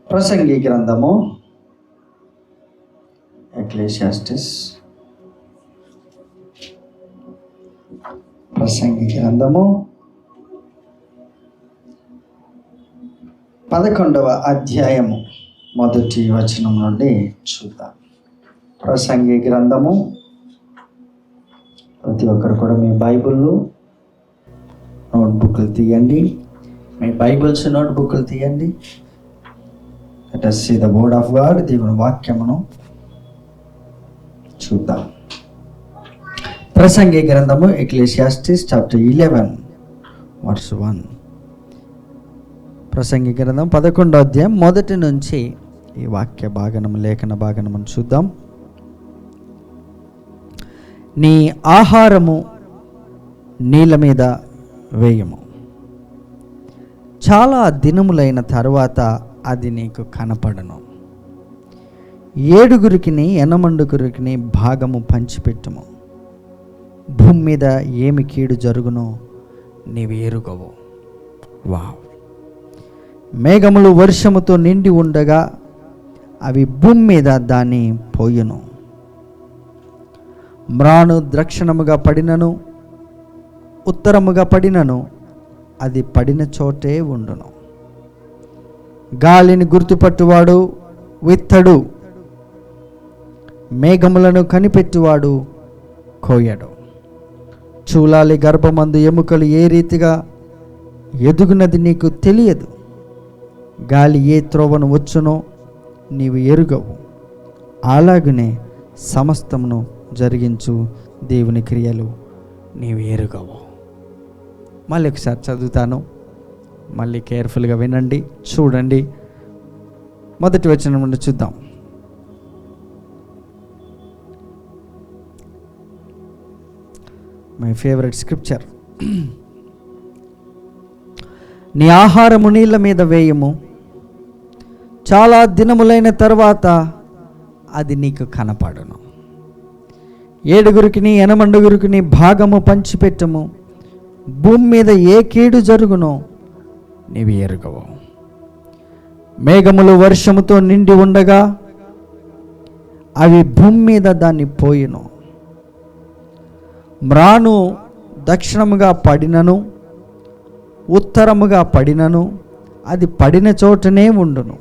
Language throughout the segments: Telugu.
ప్రసంగి గ్రంథము, ఎక్లేసియాస్టిస్, ప్రసంగి గ్రంథము 11వ అధ్యాయము మొదటి వచనం నుండి చూద్దాం. ప్రసంగి గ్రంథము, ప్రతి ఒక్కరు కూడా మీ బైబిళ్ళు, నోట్బుక్లు తీయండి. మీ బైబిల్స్, నోట్బుక్లు తీయండి. Let us see the word of God. దేవుని వాక్యమును చూద్దాం. ప్రసంగి గ్రంథము, ఎక్లేసియాస్టిస్ చాప్టర్ 11 verse 1. ప్రసంగి గ్రంథం 11వ అధ్యాయం మొదటి నుంచి ఈ వాక్య భాగనము, లేఖన భాగనమును చూద్దాం. నీ ఆహారము నీళ్ళ మీద వేయము, చాలా దినములైన తరువాత అది నీకు కనపడను. 7 ఎనమండుగురికి భాగము పంచిపెట్టుము. భూమి మీద ఏమి కీడు జరుగునో నీవు ఎరుగవు. వావ్! మేఘములు వర్షముతో నిండి ఉండగా అవి భూమి మీద దాన్ని పోయును. మ్రాను దక్షిణముగా పడినను ఉత్తరముగా పడినను అది పడిన చోటే ఉండును. గాలిని గుర్తుపట్టువాడు విత్తడు, మేఘములను కనిపెట్టువాడు కోయడు. చూలాలి గర్భమందు ఎముకలు ఏ రీతిగా ఎదుగునది నీకు తెలియదు. గాలి ఏ త్రోవను వచ్చునో నీవు ఎరుగవు. అలాగనే సమస్తమును జరిగించు దేవుని క్రియలు నీవు ఎరుగవు. మళ్ళీ ఒకసారి చదువుతాను, మళ్ళీ కేర్ఫుల్గా వినండి, చూడండి. మొదటి వచనం నుండి చూద్దాం. My favourite scripture. నీ ఆహారము నీళ్ళ మీద వేయము, చాలా దినములైన తర్వాత అది నీకు కనపడును. 7 ఎనమండుగురికి భాగము పంచిపెట్టము. భూమి మీద ఏ కీడు జరుగునో నీవు ఎరుగవు. మేఘములు వర్షముతో నిండి ఉండగా అవి భూమి మీద దాన్ని పోయిను. మ్రాను దక్షిణముగా పడినను ఉత్తరముగా పడినను అది పడిన చోటనే ఉండును.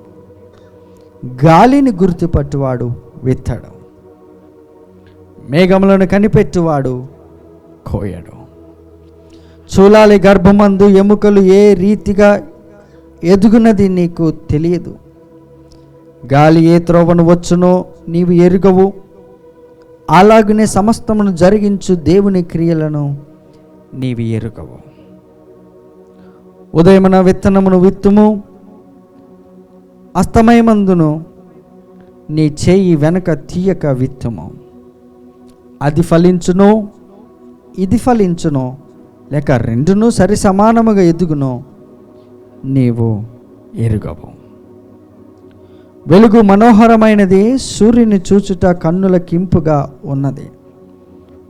గాలిని గుర్తుపట్టువాడు విత్తడు, మేఘములను కనిపెట్టువాడు కోయడు. చూలాలి గర్భమందు ఎముకలు ఏ రీతిగా ఎదుగునది నీకు తెలియదు. గాలి ఏ త్రోవను వచ్చునో నీవు ఎరుగవు. అలాగనే సమస్తమును జరిగించు దేవుని క్రియలను నీవు ఎరుగవు. ఉదయమున విత్తనమును విత్తుము, అస్తమయమందును నీ చేయి వెనక తీయక విత్తుము. అది ఫలించునో ఇది ఫలించునో, లేక రెండును సరి సమానముగా ఎదుగునో నీవు ఎరుగవు. వెలుగు మనోహరమైనది, సూర్యుని చూచుట కన్నుల కింపుగా ఉన్నది.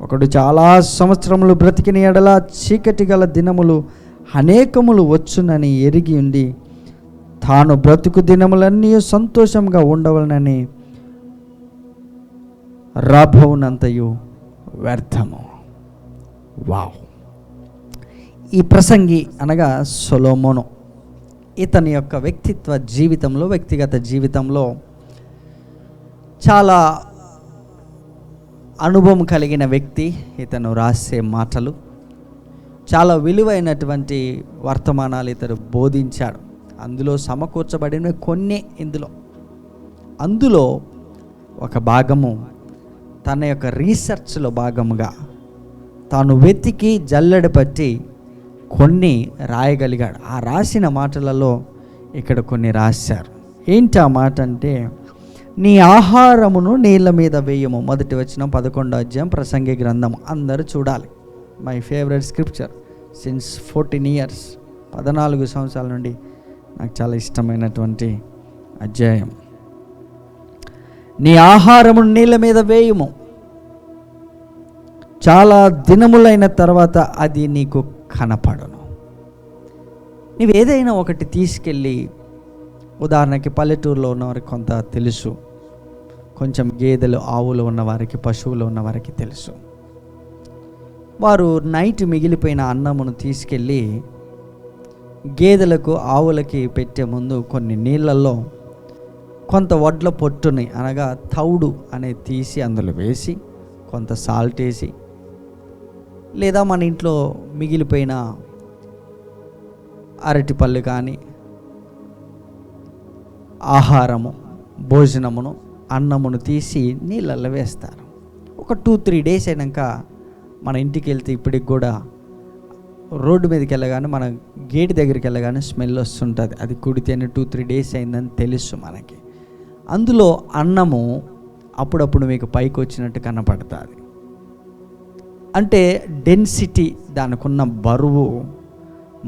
ఒకడు చాలా సంవత్సరములు బ్రతికిన ఎడల చీకటి గల దినములు అనేకములు వచ్చునని ఎరిగి ఉండి తాను బ్రతుకు దినములన్నీ సంతోషంగా ఉండవలనని రాబోనంతయు వ్యర్థము. వావ్! ఈ ప్రసంగి అనగా సొలొమోను, ఇతని యొక్క వ్యక్తిగత జీవితంలో చాలా అనుభవం కలిగిన వ్యక్తి. ఇతను రాసే మాటలు చాలా విలువైనటువంటి వర్తమానాలు ఇతడు బోధించాడు. అందులో సమకూర్చబడిన కొన్ని అందులో ఒక భాగము తన యొక్క రీసెర్చ్లో భాగముగా తాను వెతికి జల్లెడ పట్టి కొన్ని రాయగలిగాడు. ఆ రాసిన మాటలలో ఇక్కడ కొన్ని రాశారు. ఏంటి ఆ మాట అంటే, నీ ఆహారమును నీళ్ళ మీద వేయము. మొదటి వచనం 11వ అధ్యాయం ప్రసంగి గ్రంథము. అందరూ చూడాలి. My favourite scripture since 14 years, 14 సంవత్సరాల నుండి నాకు చాలా ఇష్టమైనటువంటి అధ్యాయం. నీ ఆహారమును నీళ్ళ మీద వేయము, చాలా దినములైన తర్వాత అది నీకు కనపడను. నీవు ఏదైనా ఒకటి తీసుకెళ్ళి ఉదాహరణకి పల్లెటూరులో ఉన్నవారికి కొంత తెలుసు, కొంచెం గేదెలు ఆవులు ఉన్నవారికి, పశువులు ఉన్నవారికి తెలుసు. వారు నైట్ మిగిలిపోయిన అన్నమును తీసుకెళ్ళి గేదెలకు ఆవులకి పెట్టే ముందు కొన్ని నీళ్ళల్లో కొంత వడ్ల పొట్టుని అనగా తౌడు అనేది తీసి అందులో వేసి కొంత సాల్ట్ వేసి, లేదా మన ఇంట్లో మిగిలిపోయిన అరటిపళ్ళు కానీ ఆహారము భోజనమును అన్నమును తీసి నీళ్ళల్లో వేస్తారు. ఒక 2-3 డేస్ అయినాక మన ఇంటికి వెళ్తే ఇప్పటికి కూడా రోడ్డు మీదకి వెళ్ళగానే మన గేట్ దగ్గరికి వెళ్ళగానే స్మెల్ వస్తుంటుంది. అది కుడితేనే 2-3 డేస్ అయిందని తెలుసు మనకి. అందులో అన్నము అప్పుడప్పుడు మీకు పైకి వచ్చినట్టు కనపడుతుంది. అంటే డెన్సిటీ, దానికున్న బరువు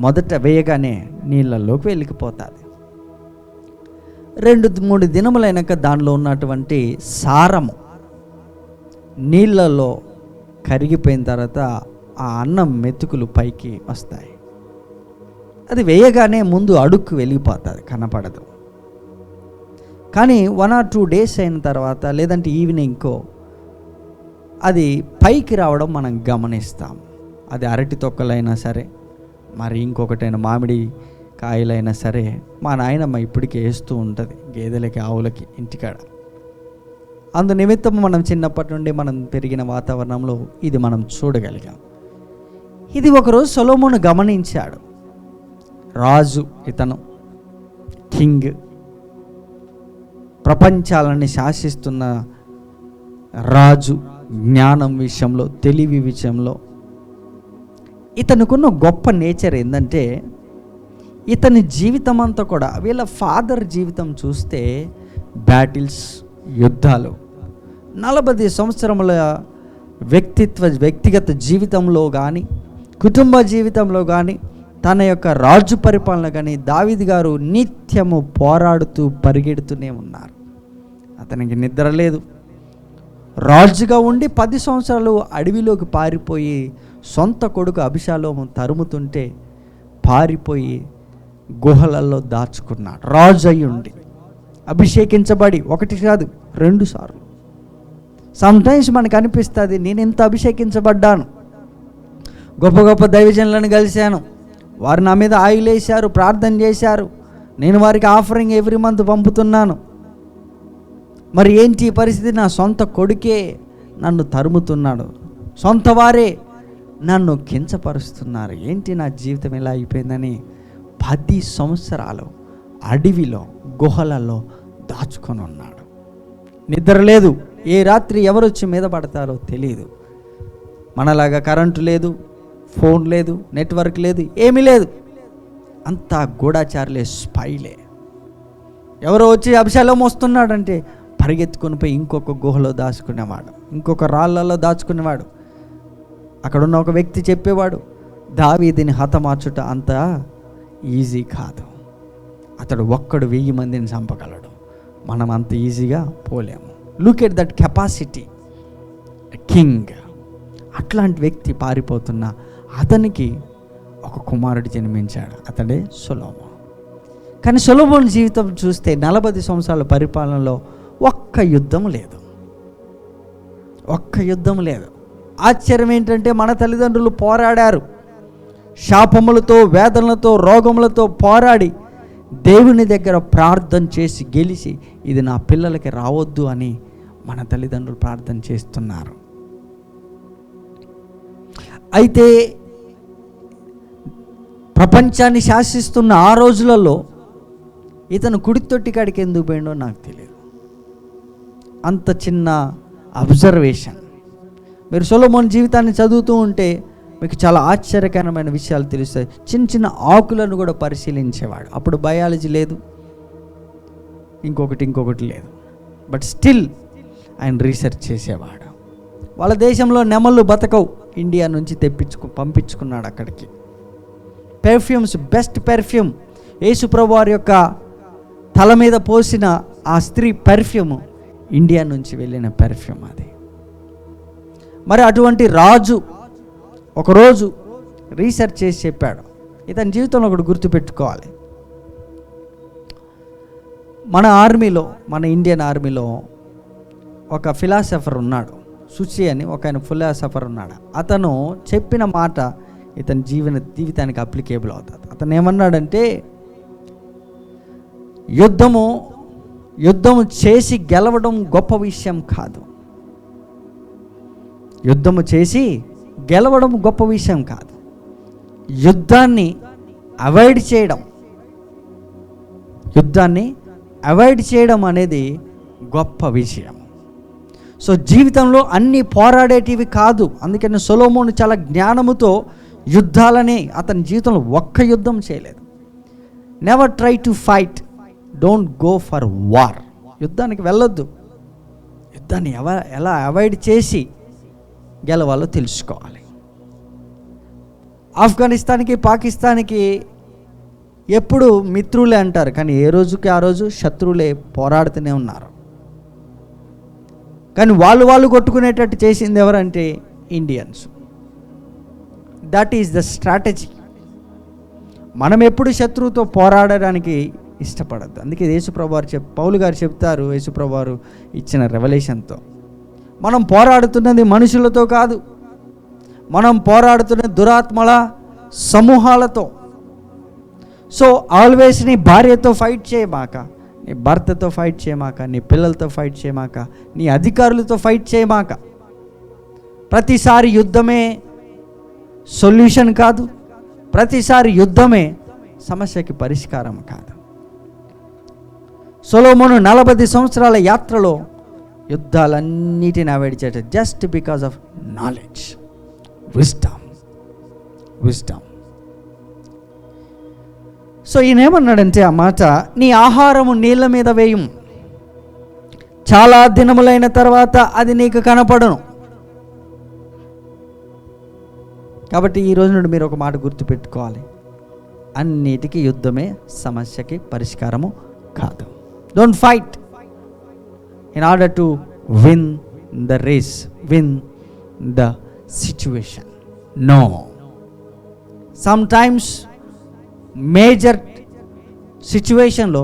మొదట వేయగానే నీళ్ళల్లోకి వెళ్ళిపోతుంది. 2-3 దినములైనాక దానిలో ఉన్నటువంటి సారము నీళ్ళల్లో కరిగిపోయిన తర్వాత ఆ అన్నం మెతుకులు పైకి వస్తాయి. అది వేయగానే ముందు అడుక్కు వెళ్ళిపోతుంది, కనపడదు. కానీ 1 or 2 డేస్ అయిన తర్వాత, లేదంటే ఈవినింగ్కో అది పైకి రావడం మనం గమనిస్తాం. అది అరటి తొక్కలైనా సరే, మరి ఇంకొకటైనా మామిడి కాయలైనా సరే, మా నాయనమ్మ ఇప్పటికీ వేస్తూ ఉంటుంది గేదెలకి ఆవులకి ఇంటికాడ. అందు నిమిత్తం మనం చిన్నప్పటి నుండి మనం పెరిగిన వాతావరణంలో ఇది మనం చూడగలిగాం. ఇది ఒకరోజు సొలొమోను గమనించాడు. రాజు, ఇతను కింగ్, ప్రపంచాలని శాసిస్తున్న రాజు, జ్ఞానం విషయంలో, తెలివి విషయంలో ఇతనుకున్న గొప్ప నేచర్ ఏంటంటే, ఇతని జీవితం అంతా కూడా, వీళ్ళ ఫాదర్ జీవితం చూస్తే బ్యాటిల్స్, యుద్ధాలు, 40 సంవత్సరముల వ్యక్తిగత జీవితంలో కానీ, కుటుంబ జీవితంలో కానీ, తన యొక్క రాజు పరిపాలన కానీ దావీదు గారు నిత్యము పోరాడుతూ పరిగెడుతూనే ఉన్నారు. అతనికి నిద్ర లేదు. రాజుగా ఉండి 10 సంవత్సరాలు అడవిలోకి పారిపోయి సొంత కొడుకు అభిషాలోము తరుముతుంటే పారిపోయి గుహలలో దాచుకున్నాడు. రాజు అయి ఉండి అభిషేకించబడి 1 కాదు 2 సార్లు. సమ్టైమ్స్ మనకు అనిపిస్తుంది, నేను ఎంత అభిషేకించబడ్డాను, గొప్ప గొప్ప దైవజనులను కలిశాను, వారు నా మీద ఆయిల్ వేశారు, ప్రార్థన చేశారు, నేను వారికి ఆఫరింగ్ ఎవ్రీ మంత్ పంపుతున్నాను. మరి ఏంటి ఈ పరిస్థితి? నా సొంత కొడుకే నన్ను తరుముతున్నాడు, సొంత వారే నన్ను కించపరుస్తున్నారు, ఏంటి నా జీవితం ఎలా అయిపోయిందని 10 సంవత్సరాలు అడవిలో గుహలలో దాచుకొని ఉన్నాడు. నిద్ర లేదు. ఏ రాత్రి ఎవరొచ్చి మీద పడతారో తెలియదు. మనలాగా కరెంటు లేదు, ఫోన్ లేదు, నెట్వర్క్ లేదు, ఏమీ లేదు. అంతా గూఢాచారులే, స్పైలే. ఎవరో వచ్చి అభిషేకం వస్తున్నాడంటే పరిగెత్తుకొని పోయి ఇంకొక గుహలో దాచుకునేవాడు, ఇంకొక రాళ్ళలో దాచుకునేవాడు. అక్కడున్న ఒక వ్యక్తి చెప్పేవాడు, దావీదుని హతమార్చుట అంత ఈజీ కాదు, అతడు ఒక్కడు 1000 మందిని చంపగలడు, మనం అంత ఈజీగా పోలేము. Look at that capacity, king. అట్లాంటి వ్యక్తి పారిపోతున్న అతనికి ఒక కుమారుడు జన్మించాడు, అతడే సొలొమోను. కానీ సొలొమోను జీవితం చూస్తే 40 సంవత్సరాల పరిపాలనలో ఒక్క యుద్ధం లేదు, ఒక్క యుద్ధం లేదు. ఆశ్చర్యం ఏంటంటే మన తల్లిదండ్రులు పోరాడారు, శాపములతో, వేదనలతో, రోగములతో పోరాడి దేవుని దగ్గర ప్రార్థన చేసి గెలిచి ఇది నా పిల్లలకి రావద్దు అని మన తల్లిదండ్రులు ప్రార్థన చేస్తున్నారు. అయితే ప్రపంచాన్ని శాసిస్తున్న ఆ రోజులలో ఇతను కుడి తొట్టి కాడికి ఎందుకు పోయిండో నాకు తెలియదు. అంత చిన్న అబ్జర్వేషన్. మీరు సొలొమోను జీవితాన్ని చదువుతూ ఉంటే మీకు చాలా ఆశ్చర్యకరమైన విషయాలు తెలుస్తాయి. చిన్న చిన్న ఆకులను కూడా పరిశీలించేవాడు. అప్పుడు బయాలజీ లేదు, ఇంకొకటి లేదు, బట్ స్టిల్ ఆయన రీసెర్చ్ చేసేవాడు. వాళ్ళ దేశంలో నెమళ్ళు బతకవు, ఇండియా నుంచి పంపించుకున్నాడు అక్కడికి. పెర్ఫ్యూమ్స్, బెస్ట్ పెర్ఫ్యూమ్, యేసుప్రభు వారి యొక్క తల మీద పోసిన ఆ స్త్రీ పెర్ఫ్యూమ్ ఇండియా నుంచి వెళ్ళిన పెర్ఫ్యూమ్ అది. మరి అటువంటి రాజు ఒకరోజు రీసెర్చ్ చేసి చెప్పాడు. ఇతని జీవితంలో ఒకటి గుర్తుపెట్టుకోవాలి, మన ఆర్మీలో, మన ఇండియన్ ఆర్మీలో ఒక ఫిలాసఫర్ ఉన్నాడు, సుచి అని ఒక ఆయన ఫిలాసఫర్ ఉన్నాడు. అతను చెప్పిన మాట ఇతని జీవితానికి అప్లికేబుల్ అవుతుంది. అతను ఏమన్నాడంటే, యుద్ధము చేసి గెలవడం గొప్ప విషయం కాదు. యుద్ధము చేసి గెలవడం గొప్ప విషయం కాదు. యుద్ధాన్ని అవాయిడ్ చేయడం అనేది గొప్ప విషయం. సో జీవితంలో అన్నీ పోరాడేటివి కాదు. అందుకని సొలొమోను చాలా జ్ఞానముతో యుద్ధాలని, అతని జీవితంలో ఒక్క యుద్ధం చేయలేదు. Never try to fight, don't go for war. యుద్ధానికి వెళ్ళొద్దు. యుద్ధాన్ని ఎలా అవాయిడ్ చేసి గెలవాలో తెలుసుకోవాలి. ఆఫ్ఘనిస్తాన్కి, పాకిస్తాన్కి ఎప్పుడు మిత్రులే అంటారు, కానీ ఏ రోజుకి ఆ రోజు శత్రువులే పోరాడుతూనే ఉన్నారు. కానీ వాళ్ళు కొట్టుకునేటట్టు చేసింది ఎవరంటే Indians. That is the strategy. మనం ఎప్పుడు శత్రువుతో పోరాడడానికి ఇష్టపడద్దు. అందుకే యేసుప్రభువారు పౌలు గారు చెప్తారు, యేసుప్రభువారు ఇచ్చిన రెవల్యూషన్తో, మనం పోరాడుతున్నది మనుషులతో కాదు, మనం పోరాడుతున్నది దురాత్మల సమూహాలతో. సో ఆల్వేస్ నీ భార్యతో ఫైట్ చేయమాక, నీ భర్తతో ఫైట్ చేయమాక, నీ పిల్లలతో ఫైట్ చేయమాక, నీ అధికారులతో ఫైట్ చేయమాక. ప్రతిసారి యుద్ధమే సొల్యూషన్ కాదు, ప్రతిసారి యుద్ధమే సమస్యకి పరిష్కారం కాదు. సొలొమోను 40 సంవత్సరాల యాత్రలో యుద్ధాలన్నిటిని అవాయిడ్ చేశాడు, just because of knowledge, wisdom. So ఈయన ఏమన్నాడంటే ఆ మాట, నీ ఆహారము నీళ్ళ మీద వేయం, చాలా దినములైన తర్వాత అది నీకు కనపడను. కాబట్టి ఈ రోజు నుండి మీరు ఒక మాట గుర్తుపెట్టుకోవాలి, అన్నిటికీ యుద్ధమే సమస్యకి పరిష్కారము కాదు. Don't fight in order to win the race, win the situation. No, sometimes major సిచ్యువేషన్లో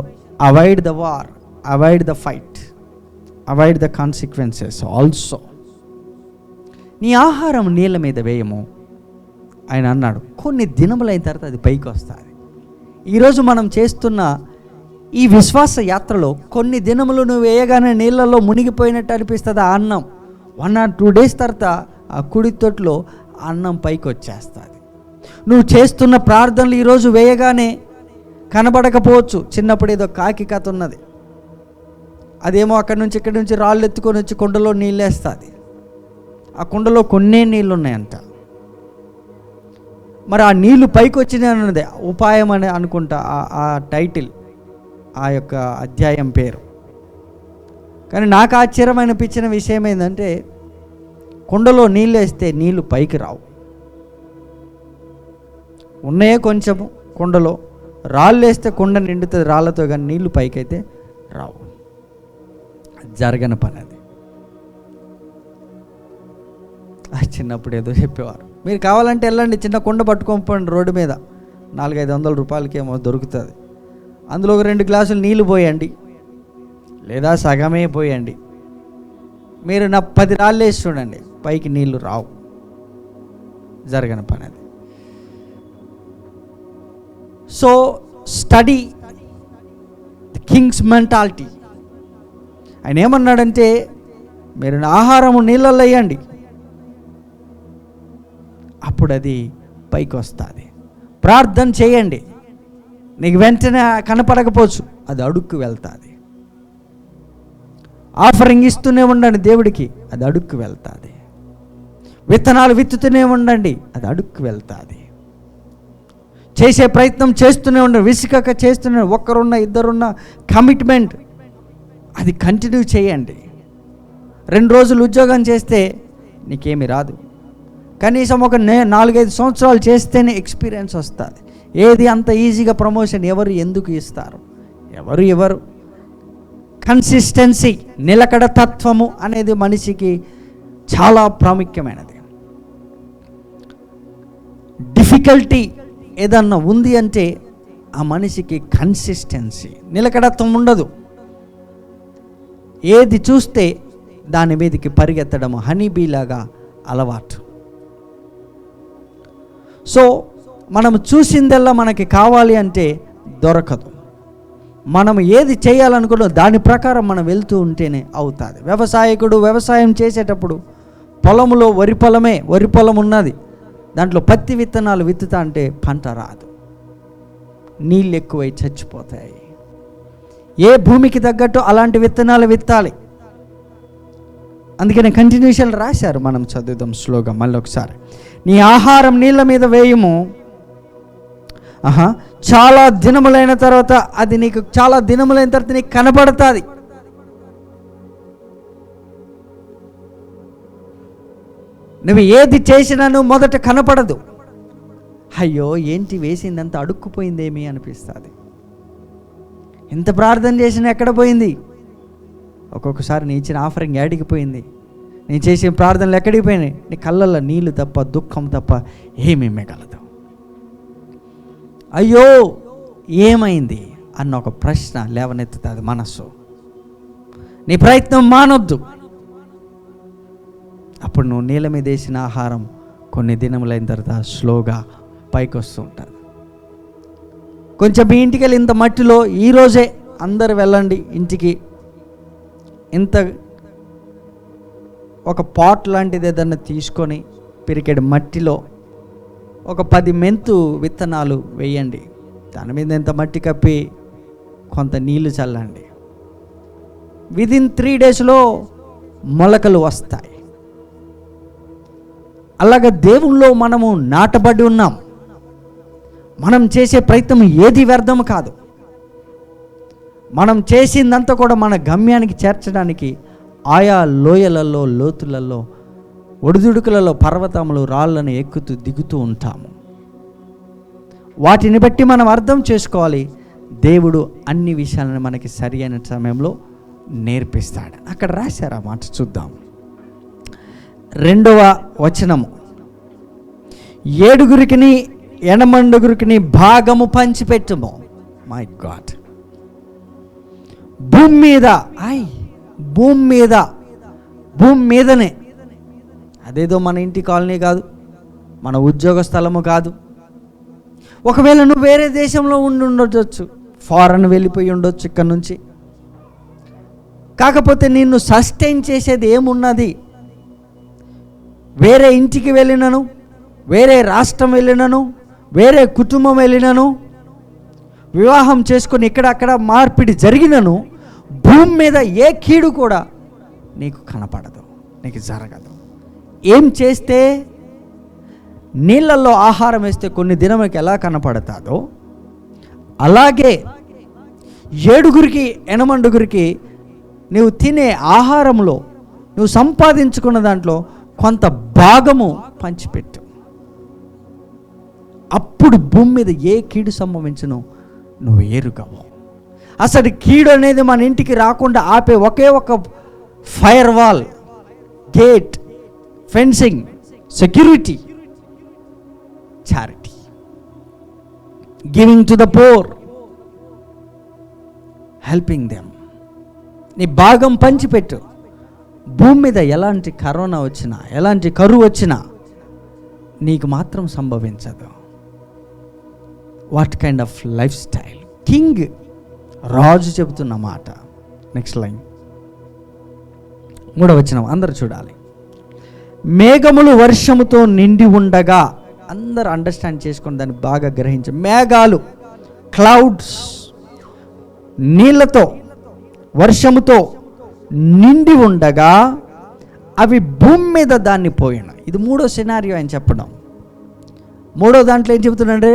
avoid the war, avoid the fight, avoid the consequences also. నీ ఆహారం నీళ్ళ మీద వేయము ఆయన అన్నాడు. కొన్ని దినములైన తర్వాత అది పైకి వస్తుంది. ఈరోజు మనం చేస్తున్న ఈ విశ్వాస యాత్రలో కొన్ని దినములు నువ్వు వేయగానే నీళ్ళలో మునిగిపోయినట్టు అనిపిస్తుంది. ఆ అన్నం 1 or 2 days తర్వాత ఆ కుడి తొట్టులో అన్నం పైకి వచ్చేస్తుంది. నువ్వు చేస్తున్న ప్రార్థనలు ఈరోజు వేయగానే కనబడకపోవచ్చు. చిన్నప్పుడు ఏదో కాకి కథ ఉన్నది, అదేమో ఇక్కడి నుంచి రాళ్ళు ఎత్తుకొని వచ్చి కుండలో నీళ్ళు వేస్తుంది. ఆ కుండలో కొన్నే నీళ్ళు ఉన్నాయంట. మరి ఆ నీళ్లు పైకి వచ్చినాయి అన్నది ఉపాయం అని అనుకుంటా ఆ టైటిల్, ఆ యొక్క అధ్యాయం పేరు. కానీ నాకు ఆశ్చర్యం అనిపించిన విషయం ఏంటంటే, కుండలో నీళ్ళు వేస్తే నీళ్లు పైకి రావు. ఉన్నాయే కొంచెము కుండలో, రాళ్ళు వేస్తే కుండ నిండుతుంది రాళ్ళతో, కానీ నీళ్లు పైకి అయితే రావు. జరగని పని అది. చిన్నప్పుడు ఏదో చెప్పేవారు, మీరు కావాలంటే వెళ్ళండి, చిన్న కుండ పట్టుకోండి రోడ్డు మీద, 400-500 రూపాయలకేమో దొరుకుతుంది. అందులో ఒక 2 గ్లాసులు నీళ్ళు పోయండి, లేదా సగమే పోయండి. మీరు 10 రాళ్ళు వేసి చూడండి, పైకి నీళ్లు రావు. జరగని పని అది. So study the Kings mentality. ఆయన ఏమన్నాడంటే, మీరు ఆహారము నీళ్ళల్లో వేయండి, అప్పుడు అది పైకి వస్తుంది. ప్రార్థన చేయండి, నీకు వెంటనే కనపడకపోవచ్చు, అది అడుక్కు వెళ్తుంది. ఆఫరింగ్ ఇస్తూనే ఉండండి దేవుడికి, అది అడుక్కు వెళ్తుంది. విత్తనాలు విత్తుతూనే ఉండండి, అది అడుక్కు వెళ్తుంది. చేసే ప్రయత్నం చేస్తూనే ఉండండి, విసుకక చేస్తూనే, ఒక్కరున్న 2 కమిట్మెంట్, అది కంటిన్యూ చేయండి. 2 రోజులు ఉద్యోగం చేస్తే నీకేమీ రాదు, కనీసం ఒక 4-5 సంవత్సరాలు చేస్తేనే ఎక్స్పీరియన్స్ వస్తుంది. ఏది అంత ఈజీగా ప్రమోషన్ ఎవరు ఎందుకు ఇస్తారు? ఎవరు కన్సిస్టెన్సీ, నిలకడ తత్వము అనేది మనిషికి చాలా ప్రాముఖ్యమైనది. డిఫికల్టీ ఏదన్నా ఉంది అంటే ఆ మనిషికి కన్సిస్టెన్సీ, నిలకడత్వం ఉండదు. ఏది చూస్తే దాని మీదకి పరిగెత్తడం హనీబీలాగా అలవాటు. సో మనం చూసిందల్లా మనకి కావాలి అంటే దొరకదు. మనం ఏది చేయాలనుకున్నా దాని ప్రకారం మనం వెళ్తూ ఉంటేనే అవుతుంది. వ్యవసాయకుడు వ్యవసాయం చేసేటప్పుడు పొలంలో వరి పొలం ఉన్నది, దాంట్లో పత్తి విత్తనాలు విత్తుతా అంటే పంట రాదు, నీళ్ళు ఎక్కువై చచ్చిపోతాయి. ఏ భూమికి తగ్గట్టు అలాంటి విత్తనాలు విత్తాలి. అందుకని కంటిన్యూషన్ రాశారు, మనం చదువుదాం స్లోగా మళ్ళీ ఒకసారి. నీ ఆహారం నీళ్ళ మీద వేయము, చాలా దినములైన తర్వాత అది నీకు నీకు కనబడుతుంది. నువ్వు ఏది చేసినా నువ్వు మొదట కనపడదు. అయ్యో ఏంటి వేసిందంత అడుక్కుపోయిందేమి అనిపిస్తుంది. ఎంత ప్రార్థన చేసినా ఎక్కడ పోయింది? ఒక్కొక్కసారి నీ ఇచ్చిన ఆఫరింగ్ ఏడికి పోయింది? నీ చేసిన ప్రార్థనలు ఎక్కడికి పోయినాయి? నీ కళ్ళల్లో నీళ్ళు తప్ప దుఃఖం తప్ప ఏమీ మిగలదు. అయ్యో ఏమైంది అన్న ఒక ప్రశ్న లేవనెత్తుతుంది మనస్సు. నీ ప్రయత్నం మానొద్దు. అప్పుడు నువ్వు నీళ్ళ మీద వేసిన ఆహారం కొన్ని దినములైన తర్వాత స్లోగా పైకి వస్తూ ఉంటుంది. కొంచెం మీ ఇంటికి వెళ్ళి ఇంత మట్టిలో ఈరోజే అందరు వెళ్ళండి ఇంటికి, ఇంత ఒక పాట్ లాంటిది ఏదన్నా తీసుకొని పిరికెడు మట్టిలో ఒక 10 మెంతు విత్తనాలు వేయండి. దాని మీద ఎంత మట్టి కప్పి కొంత నీళ్లు చల్లండి. విదిన్ 3 డేస్లో మొలకలు వస్తాయి. అలాగ దేవుల్లో మనము నాటబడి ఉన్నాం. మనం చేసే ప్రయత్నం ఏది వ్యర్థం కాదు. మనం చేసిందంతా కూడా మన గమ్యానికి చేర్చడానికి ఆయా లోయలలో, లోతులలో, ఒడిదుడుకులలో, పర్వతములు, రాళ్ళను ఎక్కుతూ దిగుతూ ఉంటాము. వాటిని బట్టి మనం అర్థం చేసుకోవాలి. దేవుడు అన్ని విషయాలను మనకి సరి అయిన సమయంలో నేర్పిస్తాడు. అక్కడ రాశారు ఆ మాట, చూద్దాం. 2వ వచనము, 7 8 భాగము పంచిపెట్టుము. మై గాడ్, భూమి మీదనే. అదేదో మన ఇంటి కాలనీ కాదు, మన ఉద్యోగ స్థలము కాదు. ఒకవేళ నువ్వు వేరే దేశంలో ఉండొచ్చు, ఫారెన్ వెళ్ళిపోయి ఉండొచ్చు ఇక్కడ నుంచి. కాకపోతే నిన్ను సస్టైన్ చేసేది ఏమున్నది? వేరే ఇంటికి వెళ్ళినను, వేరే రాష్ట్రం వెళ్ళినను, వేరే కుటుంబం వెళ్ళినను, వివాహం చేసుకొని ఇక్కడక్కడ మార్పిడి జరిగినను, భూమి మీద ఏ కీడు కూడా నీకు కనపడదు, నీకు జరగదు. ఏం చేస్తే? నీళ్ళల్లో ఆహారం వేస్తే కొన్ని దినములకి ఎలా కనపడతాదో అలాగే 7 8 నువ్వు తినే ఆహారంలో, నువ్వు సంపాదించుకున్న దాంట్లో కొంత భాగము పంచిపెట్టు. అప్పుడు భూమి మీద ఏ కీడు సంభవించునో నువ్వు ఎరుగవు. అసలు కీడు అనేది మన ఇంటికి రాకుండా ఆపే ఒకే ఒక fire wall, gate, fencing, security, charity, giving to the poor, helping them. నీ భాగం పంచిపెట్టు. భూమి మీద ఎలాంటి కరోనా వచ్చినా, ఎలాంటి కరువు వచ్చినా నీకు మాత్రం సంభవించదు. What kind of lifestyle! King, రాజు చెబుతున్న మాట. నెక్స్ట్ లైన్, 3వ వచనం అందరూ చూడాలి. మేఘములు వర్షముతో నిండి ఉండగా, అందరూ అండర్స్టాండ్ చేసుకొని దాన్ని బాగా గ్రహించ. మేఘాలు, క్లౌడ్స్, నీళ్ళతో, వర్షముతో నిండి ఉండగా అవి భూమి మీద దాన్ని పోయిన. ఇది 3వ సినారియో అని చెప్పడం. 3వ దాంట్లో ఏం చెబుతున్నాడంటే,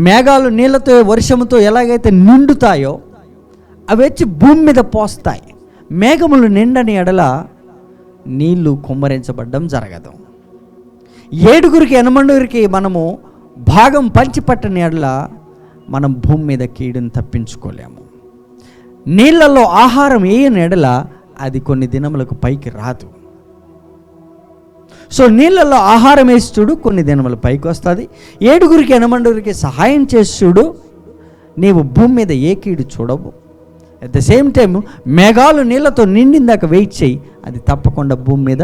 మేఘాలు నీళ్ళతో, వర్షముతో ఎలాగైతే నిండుతాయో అవి వచ్చి భూమి మీద పోస్తాయి. మేఘములు నిండని ఎడల నీళ్లు కుమ్మరించబడ్డం జరగదు. 7 8 మనము భాగం పంచిపట్టని ఎడల మనం భూమి మీద కీడుని తప్పించుకోలేము. నీళ్ళల్లో ఆహారం వేయని ఎడల అది కొన్ని దినములకు పైకి రాదు. సో నీళ్ళల్లో ఆహారం వేసి చూడు, కొన్ని దినములు పైకి వస్తుంది. 7 8 సహాయం చేసి చూడు, నీవు భూమి మీద ఏ కీడు చూడవు. అట్ ద సేమ్ టైం మేఘాలు నీళ్ళతో నిండిందాక వెయిట్ చేయి, అది తప్పకుండా భూమి మీద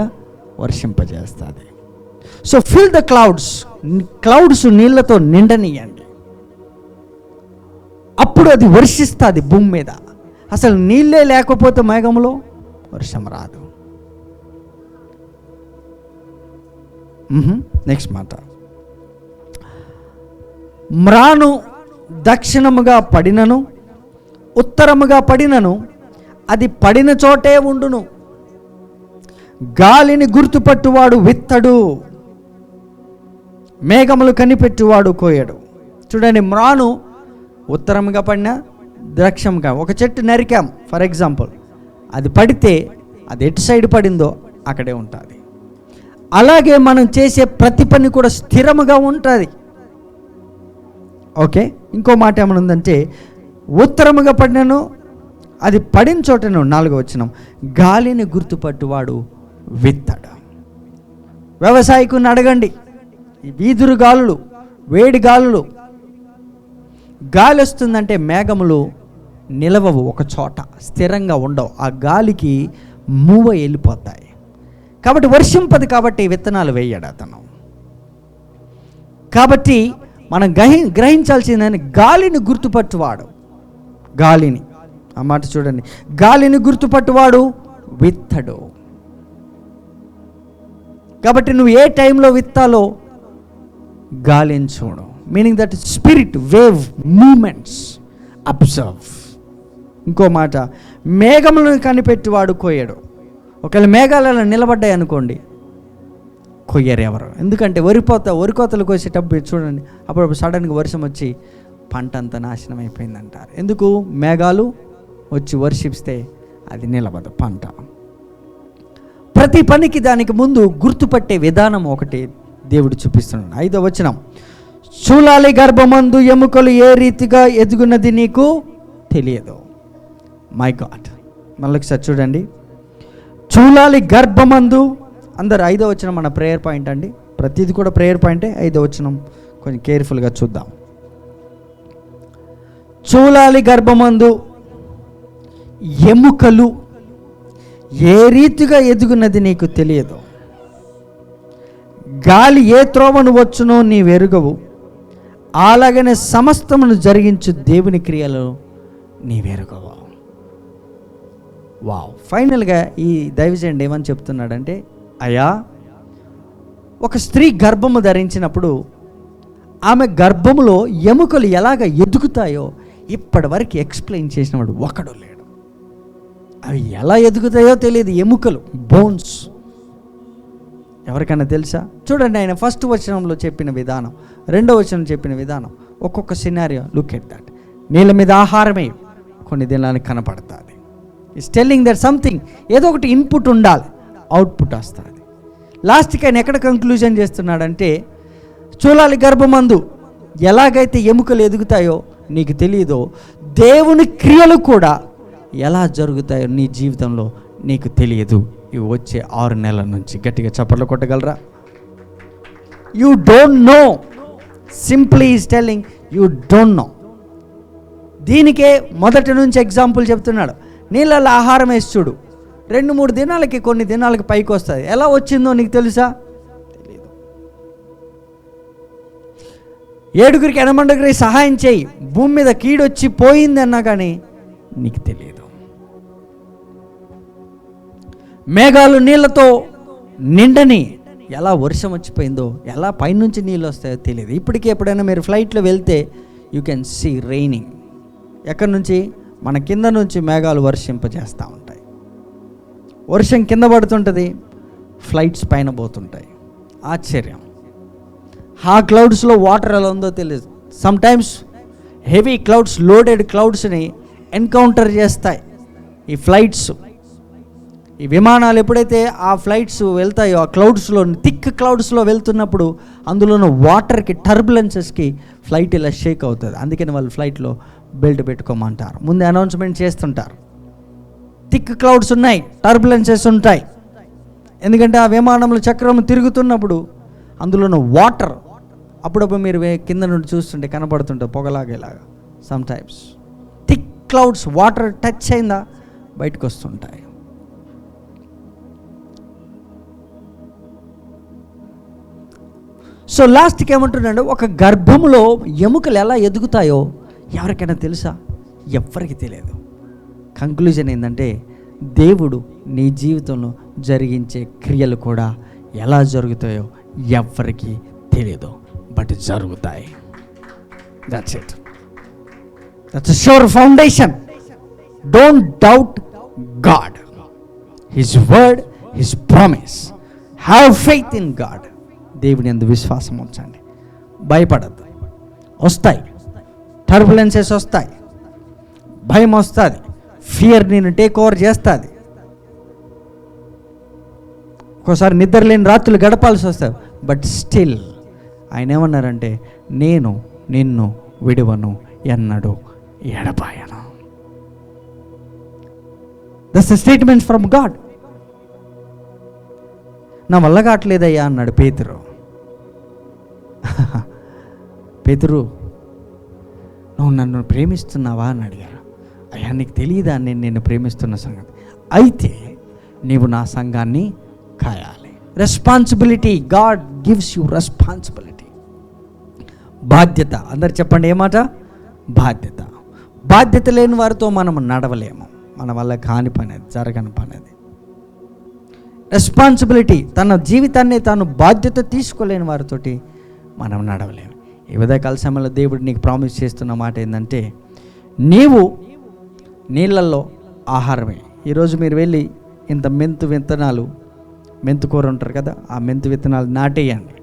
వర్షింపజేస్తుంది. సో ఫిల్ ద క్లౌడ్స్ నీళ్ళతో నిండనియండి, అప్పుడు అది వర్షిస్తుంది భూమి మీద. అసలు నీళ్ళే లేకపోతే మేఘంలో వర్షం రాదు. నెక్స్ట్ మాట, మ్రాను దక్షిణముగా పడినను ఉత్తరముగా పడినను అది పడిన చోటే ఉండును, గాలిని గుర్తుపట్టువాడు విత్తడు, మేఘములు కనిపెట్టువాడు కోయడు. చూడండి, మ్రాను ఉత్తరముగా పడినా దక్షిణంగా, ఒక చెట్టు నరికాం ఫర్ ఎగ్జాంపుల్, అది పడితే అది ఎటు సైడ్ పడిందో అక్కడే ఉంటుంది. అలాగే మనం చేసే ప్రతి పని కూడా స్థిరముగా ఉంటుంది. ఓకే, ఇంకో మాట ఏమనుందంటే, ఉత్తరముగా పడినను అది పడిన చోటను, 4వ వచనం, గాలిని గుర్తుపట్టువాడు విత్తడు. వ్యవసాయకుని అడగండి, వీధురు గాలులు, వేడి గాలులు, గాలి వస్తుందంటే మేఘములు నిలవవు, ఒక చోట స్థిరంగా ఉండవు, ఆ గాలికి మూవ వెళ్ళిపోతాయి. కాబట్టి వర్షింపదు, కాబట్టి విత్తనాలు వేయడు అతను. కాబట్టి మనం గ్రహించాల్సిందని గాలిని గుర్తుపట్టువాడు, గాలిని, ఆ మాట చూడండి, గాలిని గుర్తుపట్టువాడు విత్తడు. కాబట్టి నువ్వు ఏ టైంలో విత్తాలో గాలిని చూడు. Meaning that spirit wave moments observe. ఇంకో మాట, మేఘములను కనిపెట్టువాడు కోయడు. ఒకవేళ మేఘాలలో నిలబడ్డాయి అనుకోండి, కొయ్యరు ఎవరు. ఎందుకంటే వరికోతలు కోసేటప్పుడు చూడండి, అప్పుడు సడన్గా వర్షం వచ్చి పంట అంతా నాశనం అయిపోయిందంటారు. ఎందుకు? మేఘాలు వచ్చి వర్షిస్తే అది నిలబడదు పంట. ప్రతి పనికి దానికి ముందు గుర్తుపట్టే విధానం ఒకటి దేవుడు చూపిస్తున్నాడు. 5వ వచనం, చూలాలి గర్భమందు ఎముకలు ఏ రీతిగా ఎదుగున్నది నీకు తెలియదు. మై గాడ్, మళ్ళొకసారి చూడండి, చూలాలి గర్భమందు, అందరు 5వ వచనం మన ప్రేయర్ పాయింట్ అండి, ప్రతిది కూడా ప్రేయర్ పాయింటే. 5వ వచనం కొంచెం కేర్ఫుల్గా చూద్దాం. చూలాలి గర్భమందు ఎముకలు ఏ రీతిగా ఎదుగున్నది నీకు తెలియదు, గాలి ఏ త్రోవను వచ్చునో నీ వెరుగవు, అలాగనే సమస్తమును జరిగించు దేవుని క్రియలు నీ వెరుగవు. వావ్. ఫైనల్గా ఈ దైవజనుడు ఏమని చెప్తున్నాడంటే, అయ్యా, ఒక స్త్రీ గర్భము ధరించినప్పుడు ఆమె గర్భములో ఎముకలు ఎలాగ ఎదుగుతాయో ఇప్పటి వరకు ఎక్స్ప్లెయిన్ చేసినవాడు ఒకడు లేడు. అవి ఎలా ఎదుగుతాయో తెలియదు, ఎముకలు, బోన్స్. ఎవరికైనా తెలుసా? చూడండి, ఆయన 1st వచనంలో చెప్పిన విధానం, 2వ వచనం చెప్పిన విధానం, ఒక్కొక్క సినారియో లుక్ ఎట్ దట్. నీళ్ళ మీద ఆహారమే కొన్ని దినానికి కనపడుతుంది. ఇట్స్ టెల్లింగ్ దట్ సంథింగ్, ఏదో ఒకటి ఇన్పుట్ ఉండాలి, అవుట్పుట్ వస్తుంది. లాస్ట్కి ఆయన ఎక్కడ కంక్లూజన్ చేస్తున్నాడంటే, చూలాలి గర్భమందు ఎలాగైతే ఎముకలు ఎదుగుతాయో నీకు తెలియదో, దేవుని క్రియలు కూడా ఎలా జరుగుతాయో నీ జీవితంలో నీకు తెలియదు. ఇవి వచ్చే 6 నెలల నుంచి. గట్టిగా చప్పట్లు కొట్టగలరా? You don't know. Simply is telling you don't know. దీనికే మొదటి నుంచి ఎగ్జాంపుల్ చెప్తున్నాడు. నీళ్ళల్లో ఆహారం వేసి చూడు, 2-3 దినాలకి, కొన్ని దినాలకి పైకి వస్తుంది. ఎలా వచ్చిందో నీకు తెలుసా? తెలియదు. 7గురికి 8 సహాయం చేయి, భూమి మీద కీడొచ్చి పోయింది అన్నా కానీ నీకు తెలియదు. మేఘాలు నీళ్ళతో నిండని, ఎలా వర్షం వచ్చిపోయిందో, ఎలా పైనుంచి నీళ్ళు వస్తాయో తెలియదు. ఇప్పటికీ ఎప్పుడైనా మీరు ఫ్లైట్లో వెళ్తే యూ కెన్ సీ రైనింగ్. ఎక్కడి నుంచి? మన కింద నుంచి మేఘాలు వర్షింపజేస్తూ ఉంటాయి. వర్షం కింద పడుతుంటుంది, ఫ్లైట్స్ పైన పోతుంటాయి. ఆశ్చర్యం. ఆ క్లౌడ్స్లో వాటర్ ఎలా ఉందో తెలియదు. సమ్టైమ్స్ హెవీ క్లౌడ్స్, లోడెడ్ క్లౌడ్స్ని ఎన్కౌంటర్ చేస్తాయి ఈ ఫ్లైట్స్. ఈ విమానాలు ఎప్పుడైతే ఆ ఫ్లైట్స్ వెళ్తాయో, ఆ క్లౌడ్స్లో, థిక్ క్లౌడ్స్లో వెళ్తున్నప్పుడు అందులోని వాటర్కి, టర్బులెన్సెస్కి ఫ్లైట్ ఇలా షేక్ అవుతుంది. అందుకని వాళ్ళు ఫ్లైట్లో బెల్ట్ పెట్టుకోమంటారు, ముందే అనౌన్స్మెంట్ చేస్తుంటారు. థిక్ క్లౌడ్స్ ఉన్నాయి, టర్బులెన్సెస్ ఉంటాయి. ఎందుకంటే ఆ విమానంలో చక్రం తిరుగుతున్నప్పుడు అందులోని వాటర్ అప్పుడప్పుడు మీరు కింద నుండి చూస్తుంటే కనపడుతుంటుంది, పొగలాగేలాగా. Sometimes thick clouds water touch అయిందా బయటకు వస్తుంటాయి. సో లాస్ట్కి ఏమంటున్నాడు, ఒక గర్భములో ఎముకలు ఎలా ఎదుగుతాయో ఎవరికైనా తెలుసా? ఎవ్వరికి తెలియదు. కంక్లూజన్ ఏంటంటే, దేవుడు నీ జీవితంలో జరిగించే క్రియలు కూడా ఎలా జరుగుతాయో ఎవ్వరికి తెలియదు, బట్ జరుగుతాయి. That's it. That's a sure foundation. Don't doubt God, His word, His promise. Have faith in God. దేవుని యందు విశ్వాసం ఉంచండి. భయపడద్దు. వస్తాయి, టర్బులెన్సెస్ వస్తాయి, భయం వస్తుంది, ఫియర్ నేను టేక్ ఓవర్ చేస్తుంది, ఒక్కోసారి నిద్ర లేని రాత్రులు గడపాల్సి వస్తుంది. బట్ స్టిల్ ఆయన ఏమన్నారంటే, నేను నిన్ను విడువను ఎన్నడు ఎడబాయను. That's the statement from God. నా వల్ల కావట్లేదయ్యా అన్నాడు పేతురు. పేతురు, నువ్వు నన్ను ప్రేమిస్తున్నావా అని అడిగారు. అయ్యా నీకు తెలియదా నేను నిన్ను ప్రేమిస్తున్న సంగతి? అయితే నీవు నా సంఘాన్ని కాయాలి. Responsibility. God gives you responsibility, బాధ్యత. అందరు చెప్పండి, ఏమాట? బాధ్యత. బాధ్యత లేని వారితో మనం నడవలేము. మన వల్ల కాని పని అది, జరగని పని అది. రెస్పాన్సిబిలిటీ, తన జీవితాన్ని తాను బాధ్యత తీసుకోలేని వారితోటి మనం నడవలేము. ఈ ఉదయకాల సమయంలో దేవుడు నీకు ప్రామిస్ చేస్తున్న మాట ఏంటంటే, నీవు నీళ్ళల్లో ఆహారమే. ఈరోజు మీరు వెళ్ళి ఇంత మెంతు విత్తనాలు, మెంతుకూర ఉంటారు కదా, ఆ మెంతు విత్తనాలు నాటేయండి